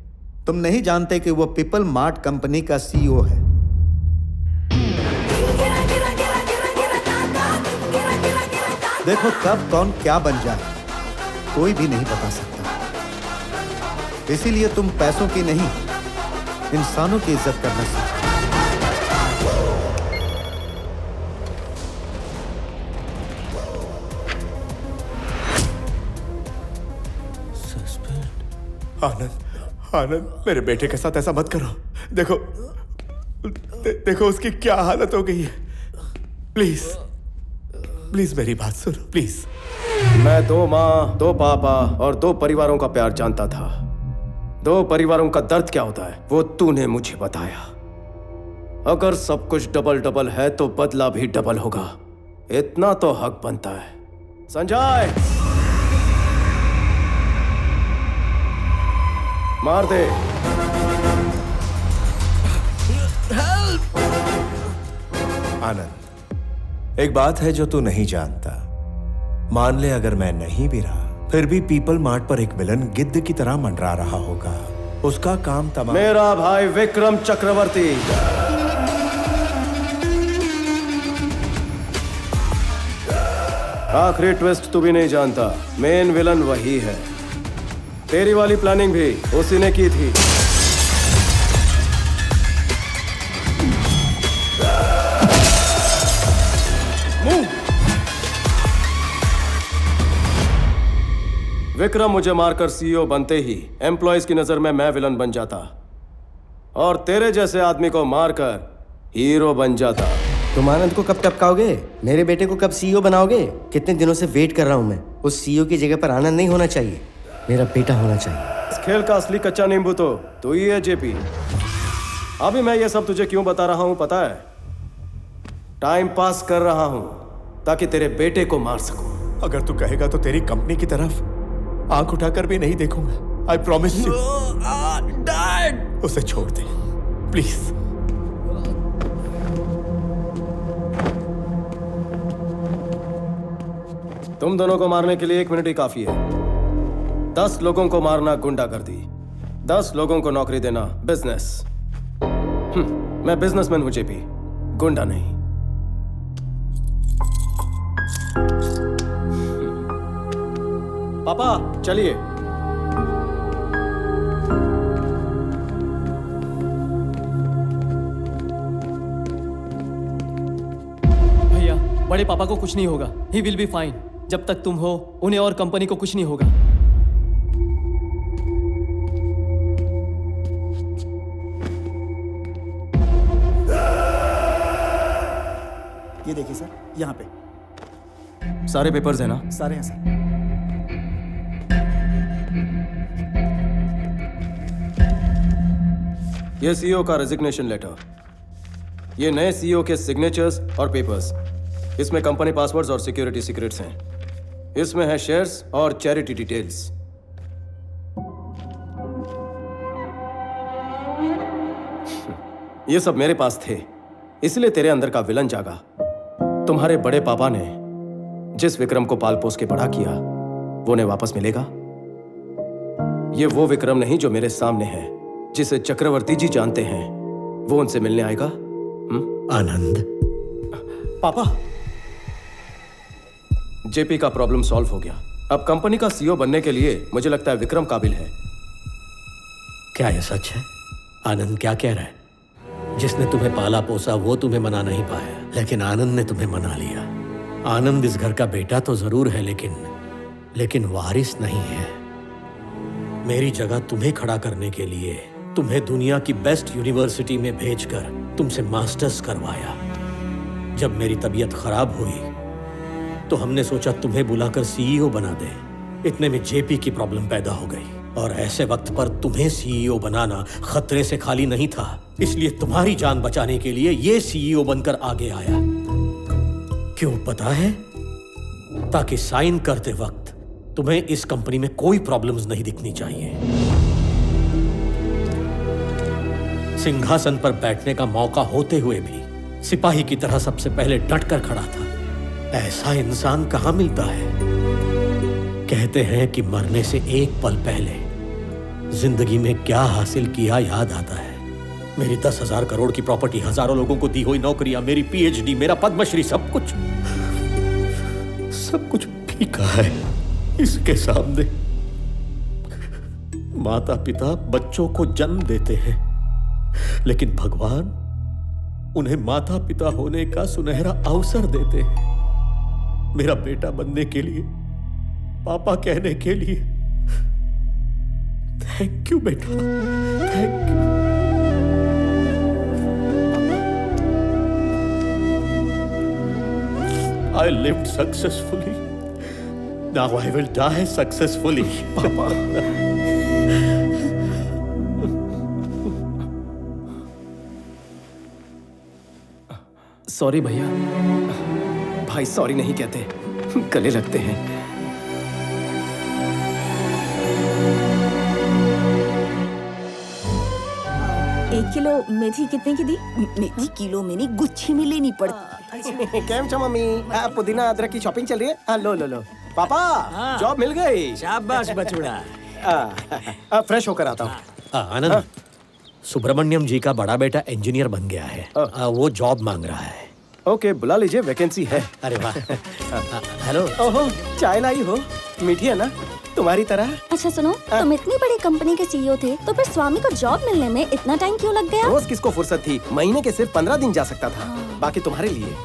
तुम नहीं जानते कि वो पीपल मार्ट कंपनी का सीईओ है। देखो कब कौन क्या बन जाए कोई भी नहीं बता सकता। इसीलिए तुम पैसों की नहीं इंसानों की इज्जत करना सीखो। आनंद, आनंद, मेरे बेटे के साथ ऐसा मत करो। देखो देखो उसकी क्या हालत हो गई है। प्लीज प्लीज मेरी बात सुनो प्लीज। मैं 2 माँ, 2 पापा और 2 परिवारों का प्यार जानता था। 2 परिवारों का दर्द क्या होता है वो तूने मुझे बताया। अगर सब कुछ डबल डबल है तो बदला भी डबल होगा। इतना तो हक बनता है। संजय, मार दे। आनंद, एक बात है जो तू नहीं जानता। मान ले अगर मैं नहीं भी रहा फिर भी पीपल मार्ट पर एक विलन गिद्ध की तरह मंडरा रहा होगा। उसका काम तमाम। मेरा भाई विक्रम चक्रवर्ती। आखिरी ट्विस्ट तू भी नहीं जानता। मेन विलन वही है। तेरी वाली प्लानिंग भी उसी ने की थी। विक्रम मुझे मारकर सीईओ बनते ही एम्प्लॉयज की नजर में मैं विलन बन जाता और तेरे जैसे आदमी को मारकर हीरो बन जाता। तुम आनंद को कब टपकाओगे? मेरे बेटे को कब सीईओ बनाओगे? कितने दिनों से वेट कर रहा हूं मैं। उस सीईओ की जगह पर आनंद नहीं होना चाहिए, मेरा बेटा होना चाहिए। इस खेल का असली कच्चा नींबू तो तू ही है जेपी। अभी मैं ये सब तुझे क्यों बता रहा हूं पता है? टाइम पास कर रहा हूं ताकि तेरे बेटे को मार सकूं। अगर तू कहेगा तो तेरी कंपनी की तरफ आंख उठाकर भी नहीं देखूंगा। I promise you. डैड, उसे छोड़ दे प्लीज। तुम दोनों को मारने के लिए 1 मिनट ही काफी है। 10 लोगों को मारना गुंडागर्दी, 10 लोगों को नौकरी देना बिजनेस। मैं बिजनेसमैन हूं जेपी, गुंडा नहीं। पापा चलिए। भैया बड़े पापा को कुछ नहीं होगा, ही विल बी फाइन। जब तक तुम हो उन्हें और कंपनी को कुछ नहीं होगा। ये देखिए सर, यहाँ पे सारे पेपर्स हैं ना? सारे हैं सर। ये सीईओ का रेजिग्नेशन लेटर, ये नए सीईओ के सिग्नेचर्स और पेपर्स। इसमें कंपनी पासवर्ड्स और सिक्योरिटी सीक्रेट्स हैं। इसमें है शेयर्स और चैरिटी डिटेल्स। ये सब मेरे पास थे, इसलिए तेरे अंदर का विलन जागा। तुम्हारे बड़े पापा ने जिस विक्रम को पाल पोस के बड़ा किया वो उन्हें वापस मिलेगा? ये वो विक्रम नहीं जो मेरे सामने है, जिसे चक्रवर्ती जी जानते हैं। वो उनसे मिलने आएगा? आनंद। पापा, जेपी का प्रॉब्लम सॉल्व हो गया। अब कंपनी का सीईओ बनने के लिए मुझे लगता है विक्रम काबिल है। क्या ये सच है? आनंद क्या कह रहा है? जिसने तुम्हें पाला पोसा वो तुम्हें मना नहीं पाया, लेकिन आनंद ने तुम्हें मना लिया। आनंद इस घर का बेटा तो जरूर है, लेकिन वारिस नहीं है। मेरी जगह तुम्हें खड़ा करने के लिए तुम्हें दुनिया की बेस्ट यूनिवर्सिटी में भेजकर तुमसे मास्टर्स करवाया। जब मेरी तबीयत खराब हुई तो हमने सोचा तुम्हें बुलाकर सीईओ बना दें। इतने में जेपी की प्रॉब्लम पैदा हो गई और ऐसे वक्त पर तुम्हें सीईओ बनाना खतरे से खाली नहीं था। इसलिए तुम्हारी जान बचाने के लिए ये सीईओ बनकर आगे आया। क्यों पता है? ताकि साइन करते वक्त तुम्हें इस कंपनी में कोई प्रॉब्लम्स नहीं दिखनी चाहिए। सिंहासन पर बैठने का मौका होते हुए भी सिपाही की तरह सबसे पहले डटकर खड़ा था। ऐसा इंसान कहां मिलता है? कहते हैं कि मरने से एक पल पहले जिंदगी में क्या हासिल किया याद आता है। मेरी 10,000 करोड़ की प्रॉपर्टी, हजारों लोगों को दी हुई नौकरियां, मेरी पीएचडी, मेरा पद्मश्री, सब कुछ फीका है इसके सामने। माता पिता बच्चों को जन्म देते हैं, लेकिन भगवान उन्हें माता पिता होने का सुनहरा अवसर देते हैं। मेरा बेटा बनने के लिए, पापा कहने के लिए। थैंक यू बेटा, thank you. I lived successfully. Now I will die successfully. पापा। सॉरी भैया। भाई सॉरी नहीं कहते, गले लगते हैं। 1 किलो मेथी कितने की दी? मेथी किलो में नहीं, गुच्छी में लेनी पड़ती। केम छो मम्मी? पुदीना अदरक की शॉपिंग चल रही है? हाँ, लो पापा, जॉब मिल गई। शाबाश बछड़ा। फ्रेश होकर आता हूँ। आनंद, सुब्रमण्यम जी का बड़ा बेटा इंजीनियर बन गया है। वो जॉब मांग रहा है। ओके, बुला लीजिए, वैकेंसी है। अरे वाह। हेलो। ओहो, चाय लाई हो? मीठी है ना, तुम्हारी तरह। अच्छा सुनो, तुम इतनी बड़ी कंपनी के सीईओ थे, तो फिर स्वामी को जॉब मिलने में इतना टाइम क्यों लग गया? रोज किसको फुर्सत थी? महीने के सिर्फ 15 दिन जा सकता था, बाकी तुम्हारे लिए।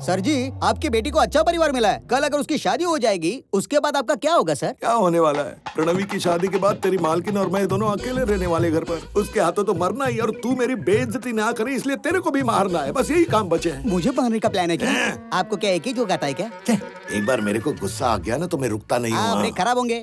सर जी, आपकी बेटी को अच्छा परिवार मिला है। कल अगर उसकी शादी हो जाएगी, उसके बाद आपका क्या होगा सर? क्या होने वाला है? प्रणवी की शादी के बाद तेरी मालकिन और मैं दोनों अकेले रहने वाले घर पर। उसके हाथों तो मरना ही, और तू मेरी बेइज्जती ना करे इसलिए तेरे को भी मारना है। बस यही काम बचे हैं। मुझे मारने का प्लान है क्या? आपको क्या एक ही जोक आता है क्या? एक बार मेरे को गुस्सा आ गया ना तो मैं रुकता नहीं हाँ, हूँ। ब्रेक खराब होंगे।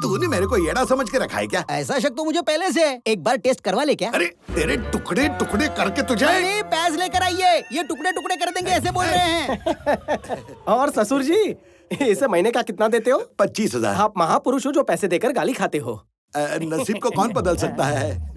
तूने मेरे को येड़ा समझ के रखा है क्या? ऐसा शक तो मुझे पहले से है। एक बार टेस्ट करवा ले क्या? अरे तेरे टुकड़े टुकड़े करके तुझे। नहीं, पैस लेकर आइए, ये टुकड़े टुकड़े कर देंगे ऐसे बोल रहे हैं। और ससुर जी, इसे महीने का कितना देते हो? 25,000। आप महापुरुष हो जो पैसे देकर गाली खाते हो। नसीब को कौन बदल सकता है?